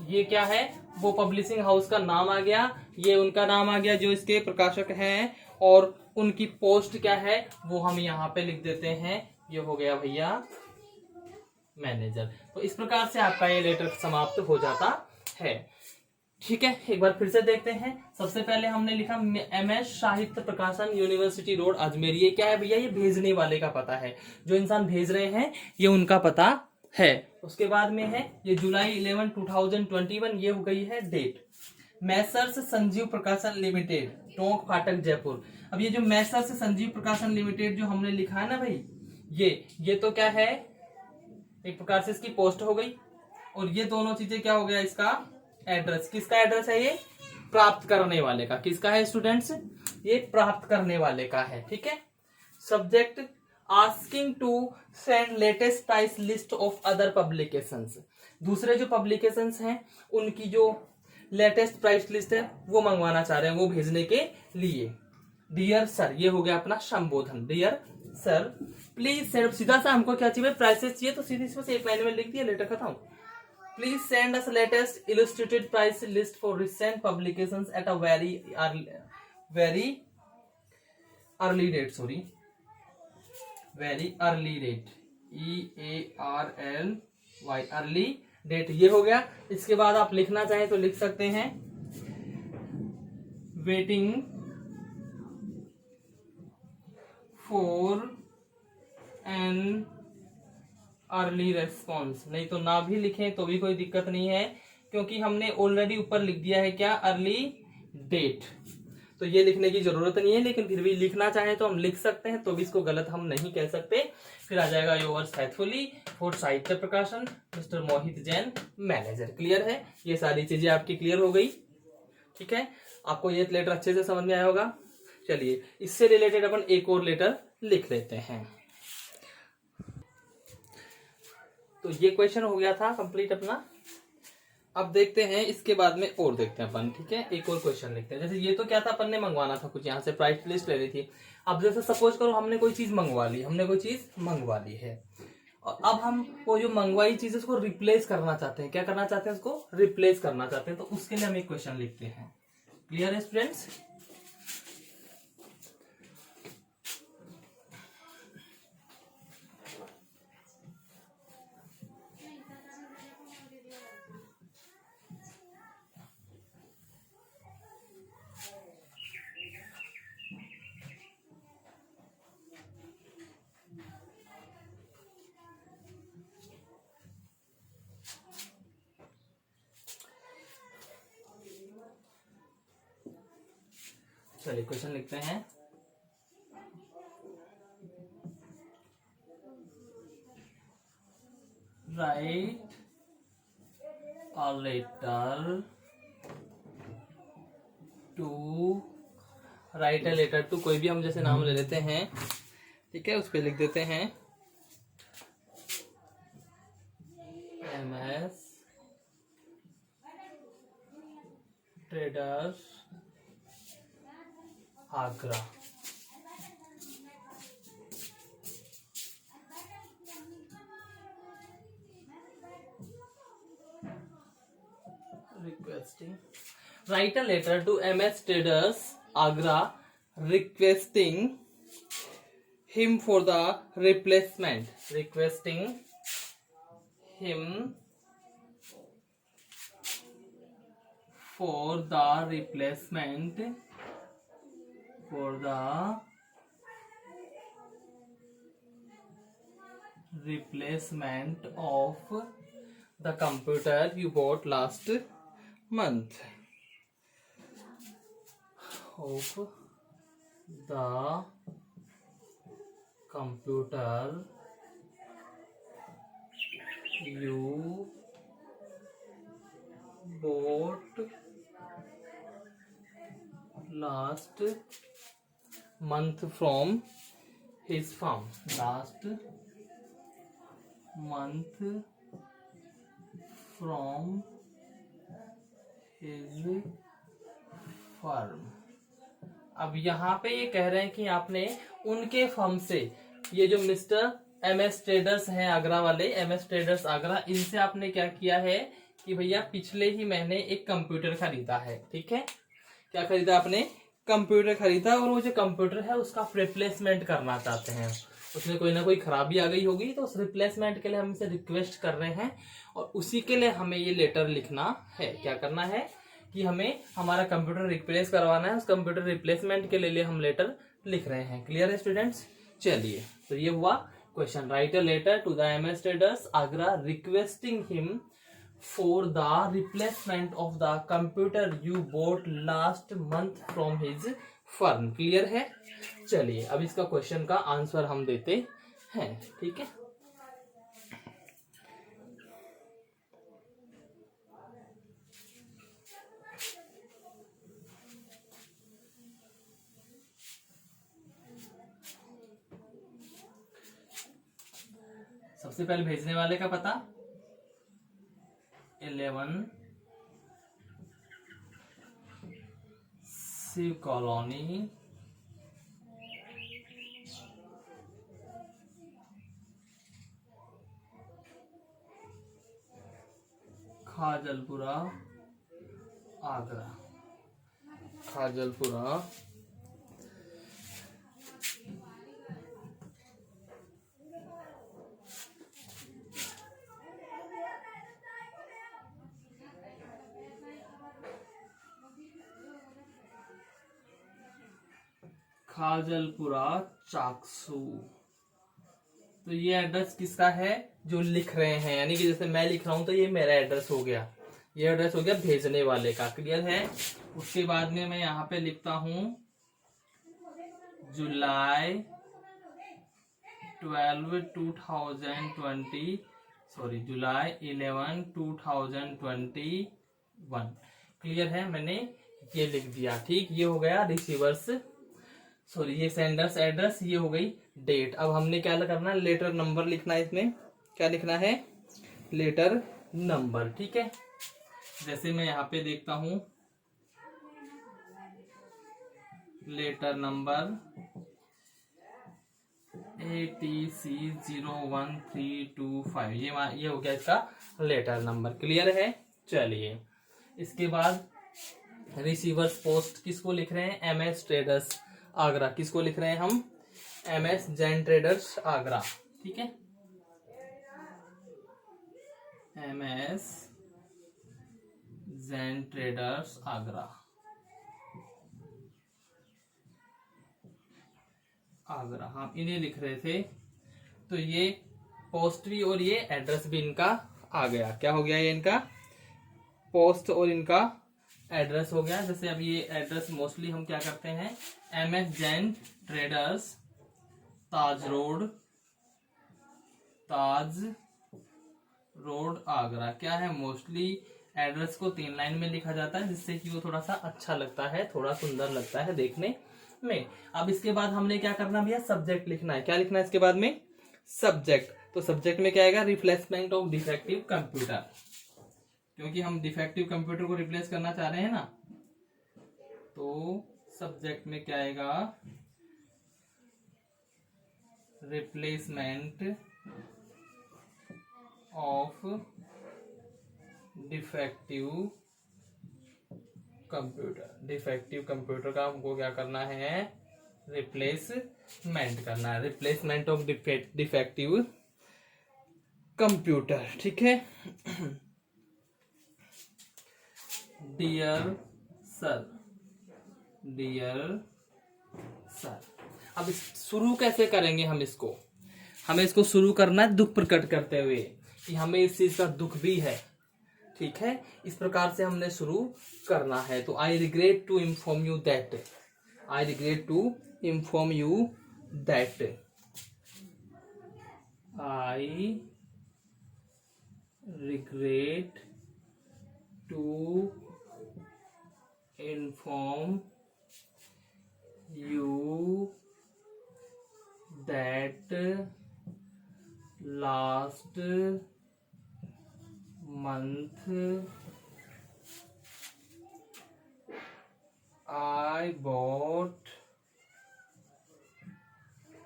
ये क्या है, वो पब्लिशिंग हाउस का नाम आ गया, ये उनका नाम आ गया जो इसके प्रकाशक हैं, और उनकी पोस्ट क्या है वो हम यहाँ पे लिख देते हैं, ये हो गया भैया मैनेजर। तो इस प्रकार से आपका ये लेटर समाप्त हो जाता है। ठीक है, एक बार फिर से देखते हैं। सबसे पहले हमने लिखा MS साहित्य प्रकाशन, यूनिवर्सिटी रोड, अजमेर। ये क्या है भैया, ये भेजने वाले का पता है, जो इंसान भेज रहे हैं ये उनका पता है। उसके बाद में है ये जुलाई 11, 2021, ये हो गई है डेट। मैसर्स संजीव प्रकाशन लिमिटेड, टोंक फाटक जयपुर। अब ये जो मैसर्स संजीव प्रकाशन लिमिटेड जो हमने लिखा है ना भाई, ये तो क्या है, एक प्रकार से इसकी पोस्ट हो गई, और ये दोनों चीजें क्या हो गया, इसका एड्रेस। किसका एड्रेस है, ये प्राप्त करने वाले का। किसका है स्टूडेंट्स, ये प्राप्त करने वाले का है। ठीक है, subject asking to send latest price list of other publications. दूसरे जो पब्लिकेशंस हैं उनकी जो लेटेस्ट प्राइस लिस्ट है वो मंगवाना चाह रहे हैं, वो भेजने के लिए। डियर सर, ये हो गया अपना संबोधन, डियर सर प्लीज सेंड। सीधा सा हमको क्या चाहिए, प्राइसेस चाहिए, तो सीधी सी बस एक लाइन में लिख दिया, लेटर खत्म। Please send us latest illustrated price list for recent publications at a very early date, sorry very early date, EARLY, early date. ये हो गया। इसके बाद आप लिखना चाहें तो लिख सकते हैं waiting for an early response. नहीं तो ना भी लिखें तो भी कोई दिक्कत नहीं है, क्योंकि हमने ऑलरेडी ऊपर लिख दिया है क्या, अर्ली डेट। तो ये लिखने की जरूरत नहीं है, लेकिन फिर भी लिखना चाहें तो हम लिख सकते हैं, तो भी इसको गलत हम नहीं कह सकते। फिर आ जाएगा योवर्स फेथफुली फॉर साहित्य प्रकाशन, मिस्टर मोहित जैन, मैनेजर। क्लियर है, ये सारी चीजें आपकी क्लियर हो गई। ठीक है, आपको ये लेटर अच्छे से समझ में आया होगा। चलिए, इससे रिलेटेड अपन एक और लेटर लिख लेते हैं। तो ये क्वेश्चन हो गया था कंप्लीट अपना। अब देखते हैं इसके बाद में और देखते हैं अपन, ठीक है। एक और क्वेश्चन लिखते हैं। जैसे ये तो क्या था, अपन ने मंगवाना था कुछ, यहाँ से प्राइस लिस्ट लेनी थी। अब जैसे सपोज करो हमने कोई चीज मंगवा ली, है और अब हम वो जो मंगवाई चीज उसको रिप्लेस करना चाहते हैं। क्या करना चाहते हैं? उसको रिप्लेस करना चाहते हैं। तो उसके लिए हम एक क्वेश्चन लिखते हैं। क्लियर है स्टूडेंट्स? चलिए क्वेश्चन लिखते हैं। राइट अ लेटर टू, कोई भी हम जैसे नाम ले लेते हैं, ठीक है। उस पे लिख देते हैं MS traders Agra. Requesting, write a letter to MS Traders Agra requesting him for the replacement. Requesting him for the replacement of the computer you bought last month. Of the computer you bought last month from his firm. Last month from his firm. अब यहाँ पे ये कह रहे हैं कि आपने उनके फर्म से, ये जो मिस्टर MS ट्रेडर्स हैं आगरा वाले, MS ट्रेडर्स आगरा, इनसे आपने क्या किया है कि भैया पिछले ही महीने एक कंप्यूटर खरीदा है, ठीक है। क्या खरीदा आपने? कंप्यूटर खरीदा, और वो जो कंप्यूटर है उसका रिप्लेसमेंट करना चाहते हैं। उसमें कोई ना कोई खराबी आ गई होगी, तो उस रिप्लेसमेंट के लिए हम इसे रिक्वेस्ट कर रहे हैं, और उसी के लिए हमें ये लेटर लिखना है। क्या करना है कि हमें हमारा कंप्यूटर रिप्लेस करवाना है, उस कंप्यूटर रिप्लेसमेंट के लिए हम लेटर लिख रहे हैं। क्लियर है स्टूडेंट्स? चलिए, तो ये हुआ question. Write a letter to the MS traders Agra requesting him for the replacement of the computer you bought last month from his firm. Clear है? चलिए अब इसका क्वेश्चन का आंसर हम देते हैं, ठीक है। सबसे पहले भेजने वाले का पता 11 शिव कॉलोनी, खाजलपुरा आगरा। खाजलपुरा खाजलपुरा चाकसू। तो ये एड्रेस किसका है जो लिख रहे हैं, यानी कि जैसे मैं लिख रहा हूं तो ये मेरा एड्रेस हो गया, ये एड्रेस हो गया भेजने वाले का। क्लियर है? उसके बाद में मैं यहाँ पे लिखता हूं जुलाई 11 2021। क्लियर है? मैंने ये लिख दिया, ठीक। ये हो गया रिसीवर्स, ये सेंडर्स एड्रेस, ये हो गई डेट। अब हमने क्या करना है? लेटर नंबर लिखना है। इसमें क्या लिखना है? लेटर नंबर, ठीक है। जैसे मैं यहाँ पे देखता हूं लेटर नंबर ATC01325, ये हो गया इसका लेटर नंबर। क्लियर है। चलिए इसके बाद रिसीवर्स पोस्ट किसको लिख रहे हैं? MS traders Agra. किसको लिख रहे हैं हम? MS Jain traders Agra. ठीक है, MS जैन ट्रेडर्स आगरा। आगरा हम इन्हें लिख रहे थे। तो ये पोस्ट भी और ये एड्रेस भी इनका आ गया। क्या हो गया? ये इनका पोस्ट और इनका एड्रेस हो गया। जैसे अब ये एड्रेस मोस्टली हम क्या करते हैं? MS जैन ट्रेडर्स, ताज रोड आगरा। क्या है? मोस्टली एड्रेस को 3 लाइन में लिखा जाता है, जिससे कि वो थोड़ा सा अच्छा लगता है, थोड़ा सुंदर लगता है देखने में। अब इसके बाद हमने क्या करना भैया? सब्जेक्ट लिखना है। क्या लिखना है इसके बाद में? सब्जेक्ट। तो सब्जेक्ट में क्या आएगा? रिप्लेसमेंट ऑफ डिफेक्टिव कंप्यूटर, क्योंकि हम डिफेक्टिव कंप्यूटर को रिप्लेस करना चाह रहे हैं ना। तो सब्जेक्ट में क्या आएगा? Replacement of defective computer. Defective computer का हमको क्या करना है? रिप्लेसमेंट करना है। Replacement of defective computer. ठीक है। डियर सर, अब शुरू कैसे करेंगे हम इसको? हमें इसको शुरू करना है दुख प्रकट करते हुए कि हमें इस चीज का दुख भी है। ठीक है, इस प्रकार से हमने शुरू करना है। तो I regret to inform you that, I regret to inform you that, I regret to inform you that last month I bought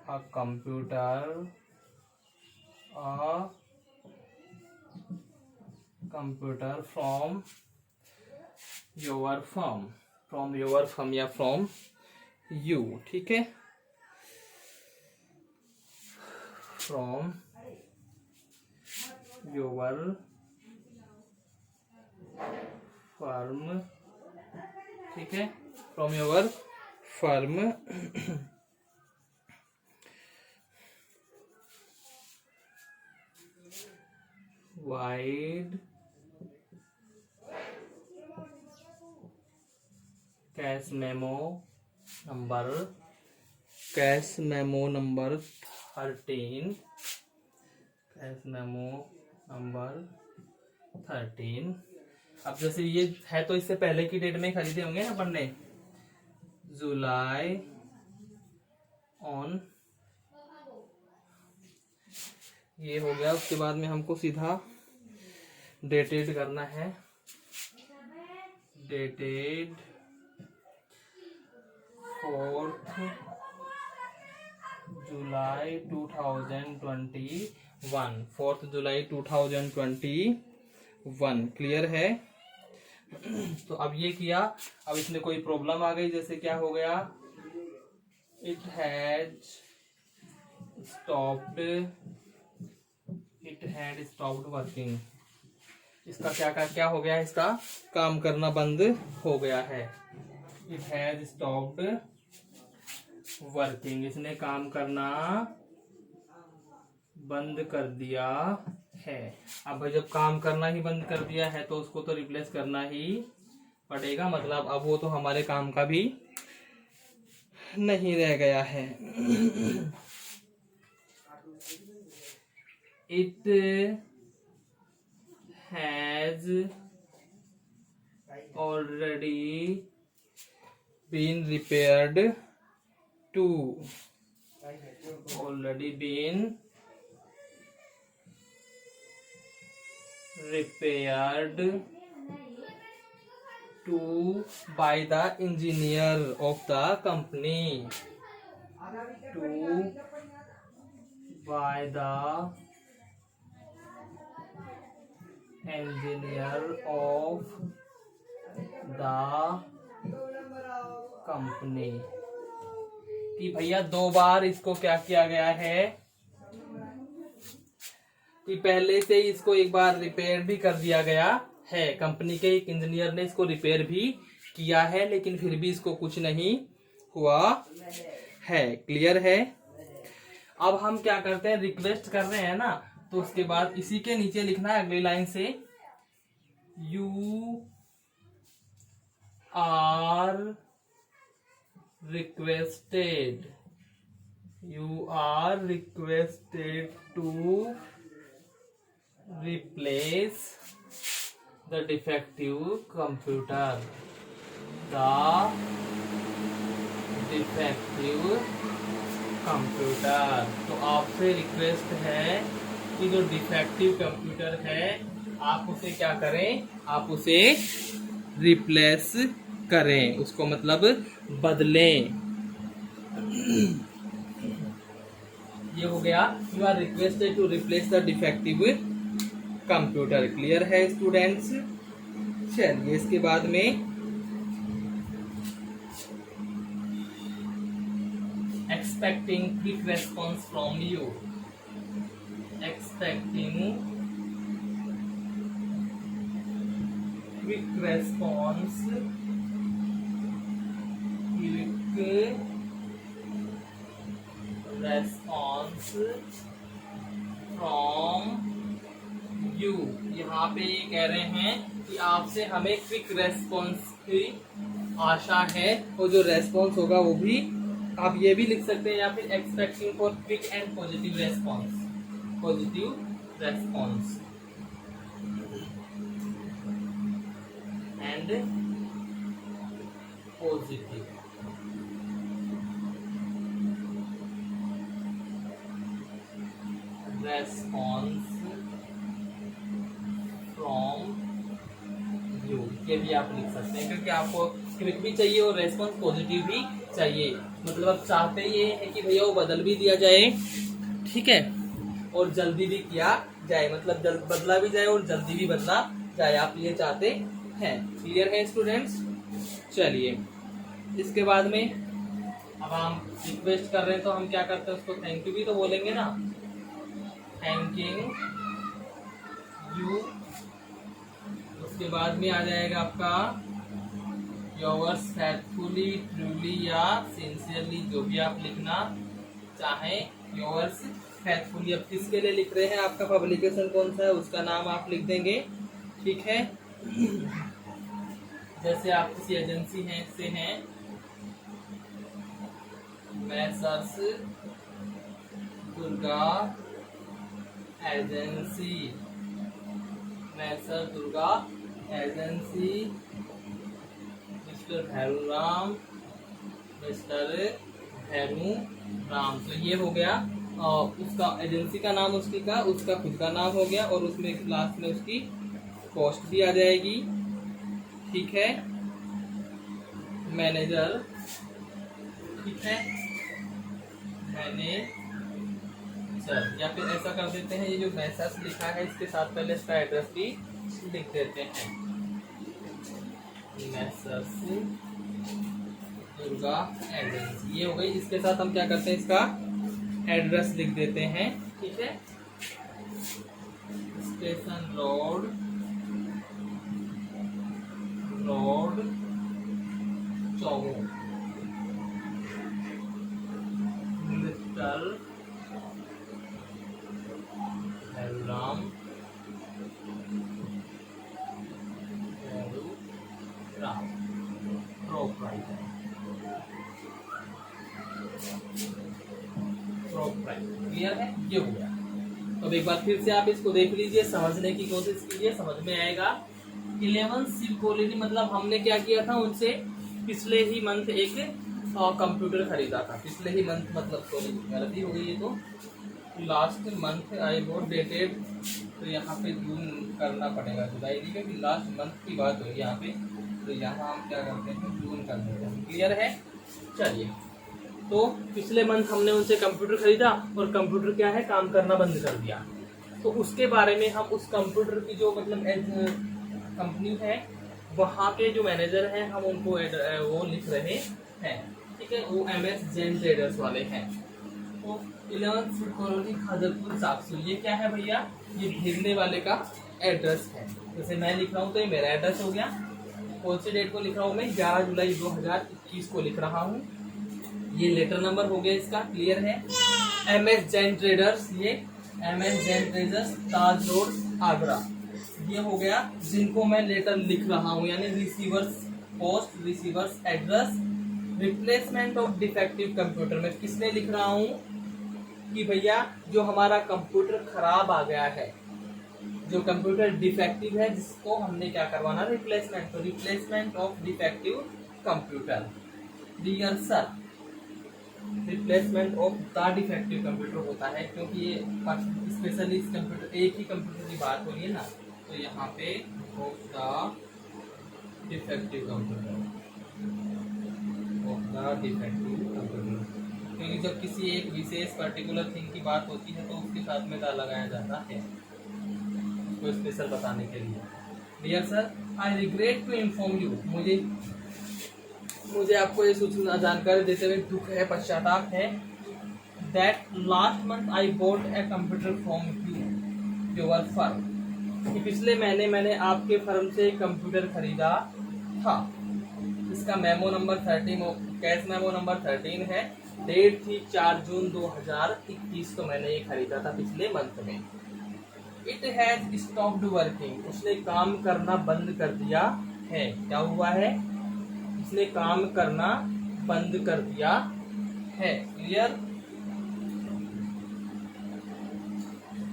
a computer from your firm, या from you। ठीक है, from your firm। ठीक है, from your firm wide cash memo number 13, cash memo number 13। अब जैसे ये है तो इससे पहले की डेट में खरीदे होंगे ना अपन ने, जुलाई ऑन, ये हो गया। उसके बाद में हमको सीधा डेटेड करना है, डेटेड 4th जुलाई 2021, 4th जुलाई 2021। क्लियर है। तो अब ये किया, अब इसमें कोई प्रॉब्लम आ गई, जैसे क्या हो गया? It had stopped working. इसका क्या हो गया? इसका काम करना बंद हो गया है। इट हैज स्टॉप्ड वर्किंग, इसने काम करना बंद कर दिया है। अब जब काम करना ही बंद कर दिया है तो उसको तो रिप्लेस करना ही पड़ेगा, मतलब अब वो तो हमारे काम का भी नहीं रह गया है। It has already been repaired two, already been repaired two by the engineer of the company, two by the engineer of the company. कि भैया 2 बार इसको क्या किया गया है कि पहले से इसको एक बार रिपेयर भी कर दिया गया है, कंपनी के एक इंजीनियर ने इसको रिपेयर भी किया है, लेकिन फिर भी इसको कुछ नहीं हुआ है। क्लियर है। अब हम क्या करते हैं, रिक्वेस्ट कर रहे हैं ना, तो उसके बाद इसी के नीचे लिखना है अगली लाइन से, you are requested, you are requested to replace the defective computer, the defective computer। तो आपसे रिक्वेस्ट है कि जो डिफेक्टिव कंप्यूटर है आप उसे क्या करें, आप उसे रिप्लेस करें, उसको मतलब बदलें। ये हो गया, you are requested to replace the defective computer. Clear है स्टूडेंट्स। चलिए इसके बाद में expecting quick response from you, expecting quick response, quick response from you. यहाँ पे ये कह रहे हैं कि आपसे हमें क्विक रेस्पॉन्स की आशा है, और जो रेस्पॉन्स होगा वो भी आप ये भी लिख सकते हैं, या फिर expecting for quick and positive response, positive response and positive response from you. ये भी आप लिख सकते हैं, क्योंकि आपको क्विक भी चाहिए और रेस्पॉन्स पॉजिटिव भी चाहिए। मतलब आप चाहते ये है कि भैया वो बदल भी दिया जाए, ठीक है, और जल्दी भी किया जाए, मतलब जल्द बदला भी जाए और जल्दी भी बदला जाए, आप ये चाहते हैं। क्लियर है स्टूडेंट्स। चलिए इसके बाद में अब हम रिक्वेस्ट कर रहे हैं तो हम क्या करते हैं, उसको थैंक यू भी तो बोलेंगे ना, थैंकिंग यू। उसके बाद में आ जाएगा आपका योर्स फेथफुली, ट्रूली या सिंसियरली, जो भी आप लिखना चाहें। योर्स फेथफुली, अब किसके लिए लिख रहे हैं, आपका पब्लिकेशन कौन सा है उसका नाम आप लिख देंगे, ठीक है। जैसे आप किसी एजेंसी है से हैं, messrs Durga agency, messrs Durga agency, mister Bhairu Ram, mister Bhairu Ram. तो ये हो गया उसका एजेंसी का नाम, उसका खुद का नाम हो गया, और उसमें लास्ट में उसकी कॉस्ट भी आ जाएगी, ठीक है। मैनेजर, ठीक है, मैनेजर, या फिर ऐसा कर देते हैं, ये जो मैसेज लिखा है इसके साथ पहले इसका एड्रेस भी लिख देते हैं, मैसेज दुर्गा एजेंसी। ये हो गई। इसके साथ हम क्या करते हैं, इसका एड्रेस लिख देते हैं, ठीक है। स्टेशन रोड, चौगो, मिस्टर राम, प्रोप्राइटर, क्लियर है। ये हो गया। तो एक बार फिर से आप इसको देख लीजिए, समझने की कोशिश कीजिए, समझ में आएगा। 11 शिव कॉलोनी, मतलब हमने क्या किया था, उनसे पिछले ही मंथ एक कंप्यूटर खरीदा था, पिछले ही मंथ, मतलब सॉरी गलती हो गई है, तो last month I what dated, तो यहाँ पे जून करना पड़ेगा, जुलाई नहीं, क्योंकि लास्ट मंथ की बात होगी यहाँ पे, तो यहाँ हम क्या करते हैं, जून कर देते हैं। क्लियर है? चलिए, तो पिछले मंथ हमने उनसे कंप्यूटर खरीदा और कंप्यूटर क्या है, काम करना बंद कर दिया। तो उसके बारे में हम उस कंप्यूटर की जो मतलब कंपनी है वहाँ के जो मैनेजर हैं हम उनको वो लिख रहे हैं। ठीक है, वो MS जैन ट्रेडर्स वाले हैं। तो 11 फुट कॉलोनी खादरपुर साक्सू, ये क्या है भैया, ये भेजने वाले का एड्रेस है। जैसे मैं लिख रहा हूँ तो ये मेरा एड्रेस हो गया। कौन सी डेट को लिख रहा हूँ मैं, 11 जुलाई 2021 को लिख रहा हूँ। ये लेटर नंबर हो गया इसका। क्लियर है? MS जैन ट्रेडर्स, ये MS जैन ट्रेडर्स, ताज रोड, आगरा, ये हो गया जिनको मैं लेटर लिख रहा हूँ, यानी receivers post, receivers address, replacement of defective computer में किसने लिख रहा हूँ कि भैया जो हमारा कंप्यूटर खराब आ गया है, जो कंप्यूटर डिफेक्टिव है, जिसको हमने क्या करवाना, रिप्लेसमेंट। तो replacement of defective computer, dear sir, replacement of the defective computer होता है, क्योंकि ये स्पेशली इस कंप्यूटर, एक ही कंप्यूटर की बात हो रही है ना, तो यहाँ पे of the defective computer, of the defective computer, क्योंकि जब किसी एक विशेष पर्टिकुलर थिंग की बात होती है तो उसके साथ में द लगाया जाता है, उसको स्पेशल बताने के लिए। Dear sir, I regret to inform you, मुझे आपको ये सूचना जानकारी देते हुए दुख है, पश्चाताप है, that last month I boat a computer from you your firm, कि पिछले महीने मैंने आपके फर्म से कंप्यूटर खरीदा था। इसका memo number 13, cash memo number 13 है। डेट थी 4 जून 2021 को मैंने ये खरीदा था, पिछले मंथ में। इट हैज स्टॉप्ड वर्किंग, उसने काम करना बंद कर दिया है। क्या हुआ है? उसने काम करना बंद कर दिया है। Clear?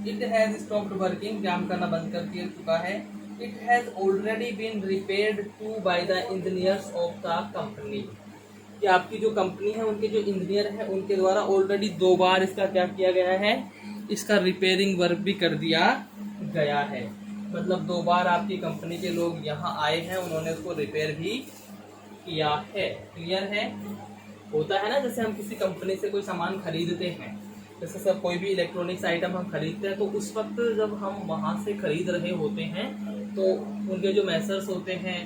It has stopped working, काम करना बंद कर दिया चुका है। It has already been repaired two by the engineers of the company, कि आपकी जो कंपनी है उनके जो इंजीनियर हैं उनके द्वारा ऑलरेडी 2 बार इसका क्या किया गया है, इसका रिपेयरिंग वर्क भी कर दिया गया है। मतलब 2 बार आपकी कंपनी के लोग यहाँ आए हैं, उन्होंने उसको रिपेयर भी किया है। क्लियर है? होता है ना, जैसे हम किसी कंपनी से कोई सामान खरीदते हैं, जैसे सब कोई भी इलेक्ट्रॉनिक्स आइटम हम खरीदते हैं, तो उस वक्त जब हम वहाँ से खरीद रहे होते हैं तो उनके जो मैसर्स होते हैं,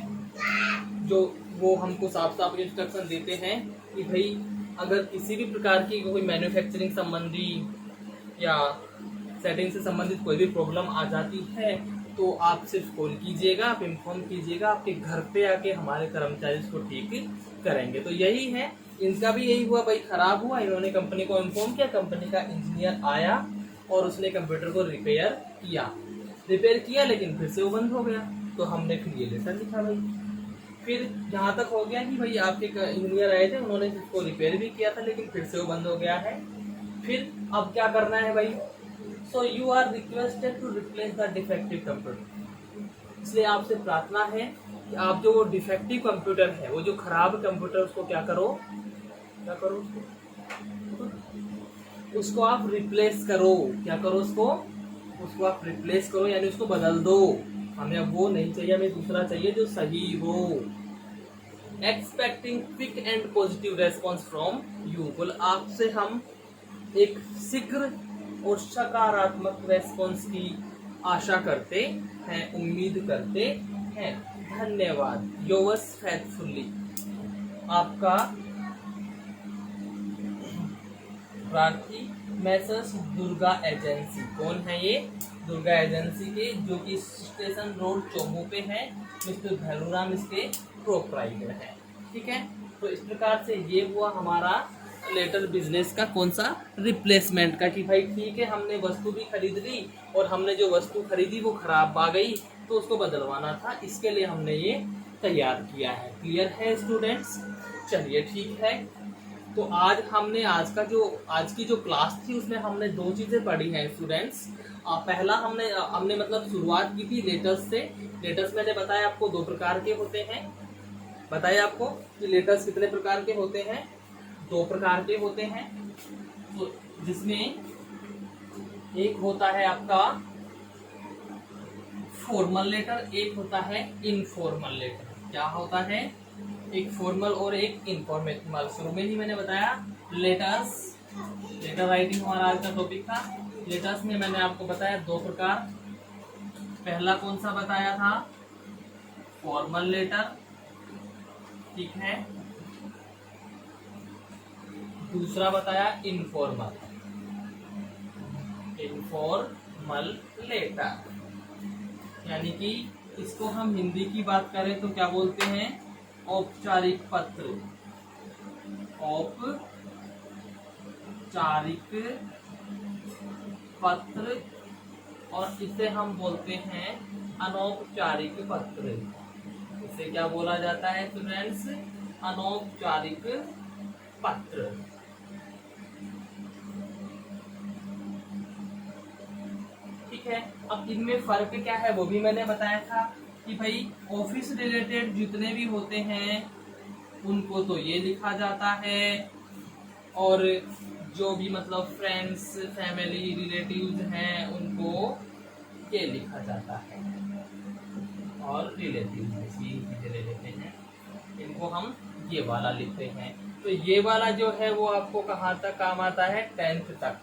जो वो हमको साफ साफ इंस्ट्रक्शन देते हैं कि भाई अगर किसी भी प्रकार की कोई मैन्युफैक्चरिंग संबंधी या सेटिंग से संबंधित कोई भी प्रॉब्लम आ जाती है तो आप सिर्फ कॉल कीजिएगा, आप इन्फॉर्म कीजिएगा, आपके घर पे आके हमारे कर्मचारी इसको ठीक करेंगे। तो यही है, इनका भी यही हुआ भाई, खराब हुआ, इन्होंने कंपनी को इन्फॉर्म किया, कंपनी का इंजीनियर आया और उसने कंप्यूटर को रिपेयर किया, लेकिन फिर से वो बंद हो गया। तो हमने फिर ये लेटर लिखा भाई, फिर यहाँ तक हो गया कि भाई आपके इंजीनियर आए थे, उन्होंने इसको रिपेयर भी किया था, लेकिन फिर से वो बंद हो गया है। फिर अब क्या करना है भाई, so you are requested to replace the defective computer, इसलिए आपसे प्रार्थना है कि आप जो वो डिफेक्टिव कंप्यूटर है, वो जो खराब कंप्यूटर, उसको क्या करो उसको आप रिप्लेस करो। क्या करो? उसको आप रिप्लेस करो, यानी उसको बदल दो। हमें अब वो नहीं चाहिए, हमें दूसरा चाहिए जो सही हो। Expecting quick and positive response from you, बोल आपसे हम एक शीघ्र और सकारात्मक रेस्पॉन्स की आशा करते हैं, उम्मीद करते हैं। धन्यवाद। योर्स फेथफुली, आपका प्रार्थी मैसर्स दुर्गा एजेंसी। कौन है ये? दुर्गा एजेंसी के, जो कि स्टेशन रोड चौमू पे है। मिस्टर भैरूराम इसके प्रोप्राइटर है। ठीक है, तो इस प्रकार से ये हुआ हमारा लेटर बिजनेस का, कौन सा? रिप्लेसमेंट का, कि भाई ठीक है हमने वस्तु भी खरीद ली और हमने जो वस्तु खरीदी वो खराब आ गई तो उसको बदलवाना था, इसके लिए हमने ये तैयार किया है। क्लियर है स्टूडेंट्स? चलिए ठीक है, तो आज की जो क्लास थी उसमें हमने 2 चीजें पढ़ी हैं स्टूडेंट्स। पहला हमने मतलब शुरुआत की थी लेटर्स से। लेटर्स मैंने बताया आपको 2 प्रकार के होते हैं। बताया आपको कि लेटर्स कितने प्रकार के होते हैं? 2 प्रकार के होते हैं। तो जिसमें एक होता है आपका फॉर्मल लेटर, एक होता है इनफॉर्मल लेटर। क्या होता है, एक फॉर्मल और एक इनफॉर्मल। शुरू में ही मैंने बताया लेटर्स, लेटर राइटिंग हमारा आज का टॉपिक था। लेटर्स में मैंने आपको बताया दो प्रकार। पहला कौन सा बताया था, फॉर्मल लेटर, ठीक है। दूसरा बताया इनफॉर्मल, इनफॉर्मल लेटर, यानी कि इसको हम हिंदी की बात करें तो क्या बोलते हैं, औपचारिक पत्र, औपचारिक पत्र, और इसे हम बोलते हैं अनौपचारिक पत्र। इसे क्या बोला जाता है स्टूडेंट्स, अनौपचारिक पत्र। ठीक है, अब इनमें फर्क क्या है वो भी मैंने बताया था कि भाई ऑफिस रिलेटेड जितने भी होते हैं उनको तो ये लिखा जाता है, और जो भी मतलब फ्रेंड्स, फैमिली, रिलेटिव्स हैं उनको ये लिखा जाता है, और रिलेटिव्स ये चीजें ले लेते हैं, इनको हम ये वाला लिखते हैं। तो ये वाला जो है वो आपको कहाँ तक काम आता है, 10th तक,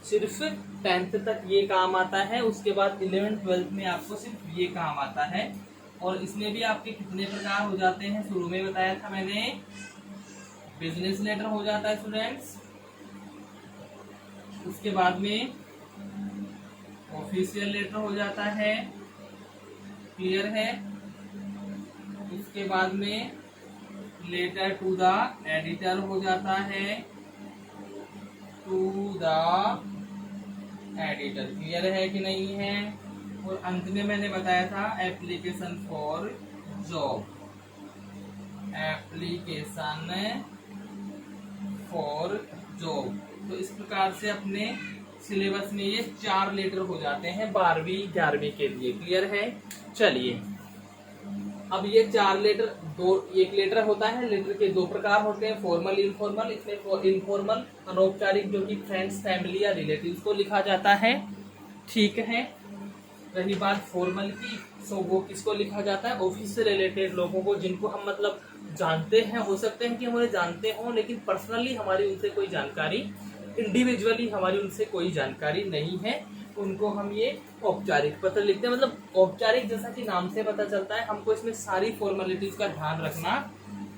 सिर्फ 10th तक ये काम आता है। उसके बाद 11th 12th में आपको सिर्फ ये काम आता है। और इसमें भी आपके कितने प्रकार हो जाते हैं, शुरू में बताया था मैंने, बिजनेस लेटर हो जाता है स्टूडेंट्स, उसके बाद में ऑफिशियल लेटर हो जाता है, क्लियर है। उसके बाद में लेटर टू द एडिटर हो जाता है, टू द एडिटर, क्लियर है कि नहीं है। और अंत में मैंने बताया था application for job, application for job. तो इस प्रकार से अपने सिलेबस में ये 4 लेटर हो जाते हैं 12वीं 11वीं के लिए, क्लियर है। चलिए अब ये 4 लेटर, एक लेटर होता है, लेटर के 2 प्रकार होते हैं, फॉर्मल, इनफॉर्मल। इसमें इनफॉर्मल अनौपचारिक जो कि फ्रेंड्स, फैमिली या रिलेटिव्स को लिखा जाता है, ठीक है। रही बात फॉर्मल की, सो वो किसको लिखा जाता है, ऑफिस से रिलेटेड लोगों को, जिनको हम मतलब जानते हैं, हो सकते हैं कि हमें जानते हों लेकिन पर्सनली हमारी उनसे कोई जानकारी, इंडिविजुअली हमारी उनसे कोई जानकारी नहीं है, उनको हम ये औपचारिक पत्र लिखते हैं। मतलब औपचारिक जैसा कि नाम से पता चलता है, हमको इसमें सारी फॉर्मेलिटीज का ध्यान रखना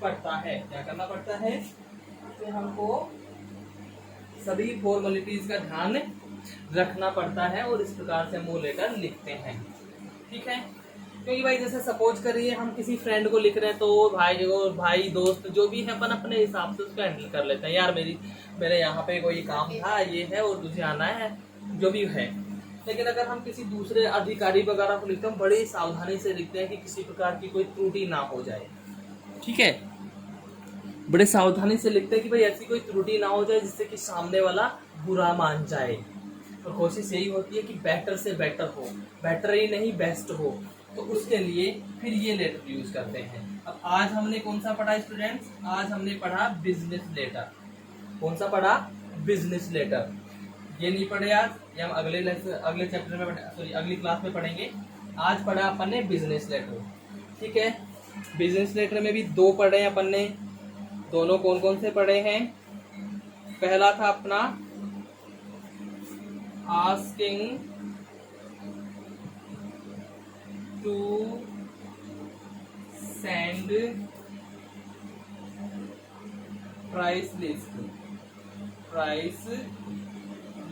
पड़ता है। क्या करना पड़ता है, तो हमको सभी फॉर्मेलिटीज का ध्यान रखना पड़ता है, और इस प्रकार से हम वो लेटर लिखते हैं, ठीक है। क्योंकि भाई जैसे सपोज करिए हम किसी फ्रेंड को लिख रहे हैं, तो भाई दोस्त जो भी है अपन अपने हिसाब से उसको हैंडल कर लेते हैं, यार मेरे यहाँ पे कोई काम था, ये है और तुझे आना है, जो भी है। लेकिन अगर हम किसी दूसरे अधिकारी वगैरह को लिखते हैं, बड़ी सावधानी से लिखते हैं कि किसी प्रकार की कोई त्रुटि ना हो जाए, ठीक है। बड़े सावधानी से लिखते हैं कि भाई ऐसी कोई त्रुटि ना हो जाए जिससे कि सामने वाला बुरा मान जाए। और कोशिश यही होती है कि बेटर से बेटर हो, बेटर ही नहीं बेस्ट हो, तो उसके लिए फिर ये लेटर यूज करते हैं। अब आज हमने कौन सा पढ़ा स्टूडेंट्स, आज हमने पढ़ा बिजनेस लेटर। कौन सा पढ़ा, बिजनेस लेटर। ये नहीं पढ़े आज, ये हम अगले चैप्टर में, सॉरी अगली क्लास में पढ़ेंगे। आज पढ़ा अपन ने बिजनेस लेटर, ठीक है। बिजनेस लेटर में भी 2 पढ़े हैं अपन ने, दोनों कौन कौन से पढ़े हैं। पहला था अपना asking to send price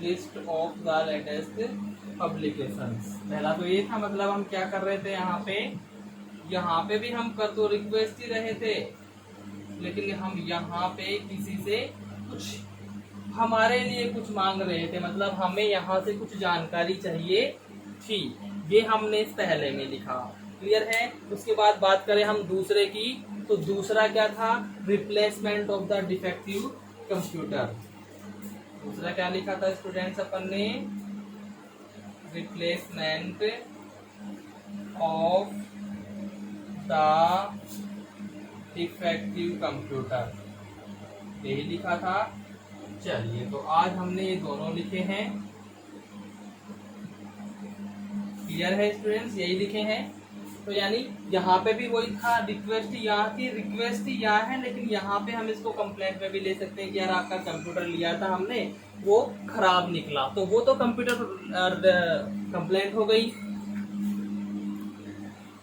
list of the latest publications. पहला तो ये था, मतलब हम क्या कर रहे थे यहाँ पे भी हम कर तो रिक्वेस्ट ही रहे थे, लेकिन हम यहाँ पे किसी से कुछ हमारे लिए कुछ मांग रहे थे, मतलब हमें यहाँ से कुछ जानकारी चाहिए थी, ये हमने पहले में लिखा, क्लियर है। उसके बाद बात करें हम दूसरे की, तो दूसरा क्या था, replacement of the defective computer. दूसरा क्या लिखा था स्टूडेंट्स अपन ने, replacement of the defective computer, यही लिखा था। चलिए तो आज हमने ये दोनों लिखे हैं, क्लियर है स्टूडेंट्स, यही लिखे हैं। तो यानी यहाँ पे भी वही था, रिक्वेस्ट यहाँ थी, रिक्वेस्ट यहाँ है, लेकिन यहाँ पे हम इसको कंप्लेंट में भी ले सकते हैं कि यार आपका कंप्यूटर लिया था हमने, वो खराब निकला, तो वो तो कंप्यूटर कंप्लेंट हो गई।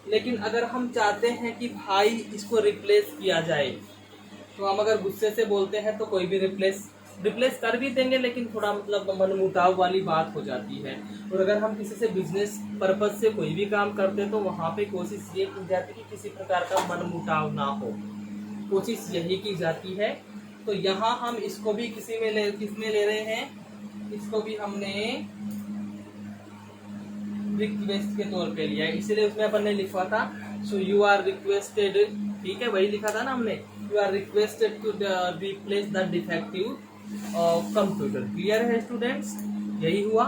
लेकिन अगर हम चाहते हैं कि भाई इसको रिप्लेस किया जाए, तो हम अगर गुस्से से बोलते हैं तो कोई भी रिप्लेस कर भी देंगे, लेकिन थोड़ा मतलब मनमुटाव वाली बात हो जाती है। और अगर हम किसी से बिजनेस पर्पज से कोई भी काम करते हैं तो वहां पे कोशिश ये की जाती है कि किसी प्रकार का मनमुटाव ना हो, कोशिश यही की जाती है। तो यहाँ हम इसको भी किसमें ले रहे हैं, इसको भी हमने रिक्वेस्ट के तौर पे लिया है, इसीलिए उसमें अपन ने लिखा था सो यू आर रिक्वेस्टेड, ठीक है वही लिखा था ना हमने, you are requested to replace the defective computer. Clear है स्टूडेंट्स, यही हुआ।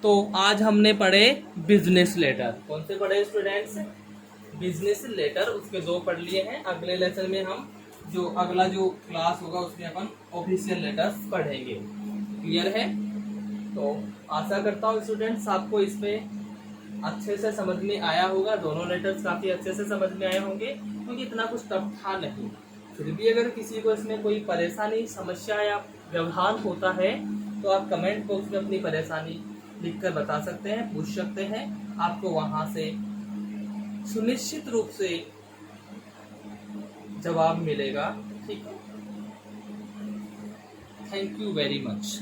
तो आज हमने पढ़े बिजनेस लेटर। कौन से पढ़े स्टूडेंट्स, बिजनेस लेटर, उसके 2 पढ़ लिए हैं। अगले लेसन में हम जो अगला जो क्लास होगा उसमें अपन ऑफिशियल लेटर्स पढ़ेंगे। क्लियर है, तो आशा करता हूँ स्टूडेंट्स आपको इसमें अच्छे से समझ में आया होगा, दोनों लेटर्स काफी अच्छे से समझ में आए होंगे, क्योंकि इतना कुछ टफ था नहीं। फिर भी अगर किसी को इसमें कोई परेशानी, समस्या या व्यवधान होता है तो आप कमेंट बॉक्स में अपनी परेशानी लिखकर बता सकते हैं, पूछ सकते हैं, आपको वहां से सुनिश्चित रूप से जवाब मिलेगा। ठीक है, थैंक यू वेरी मच।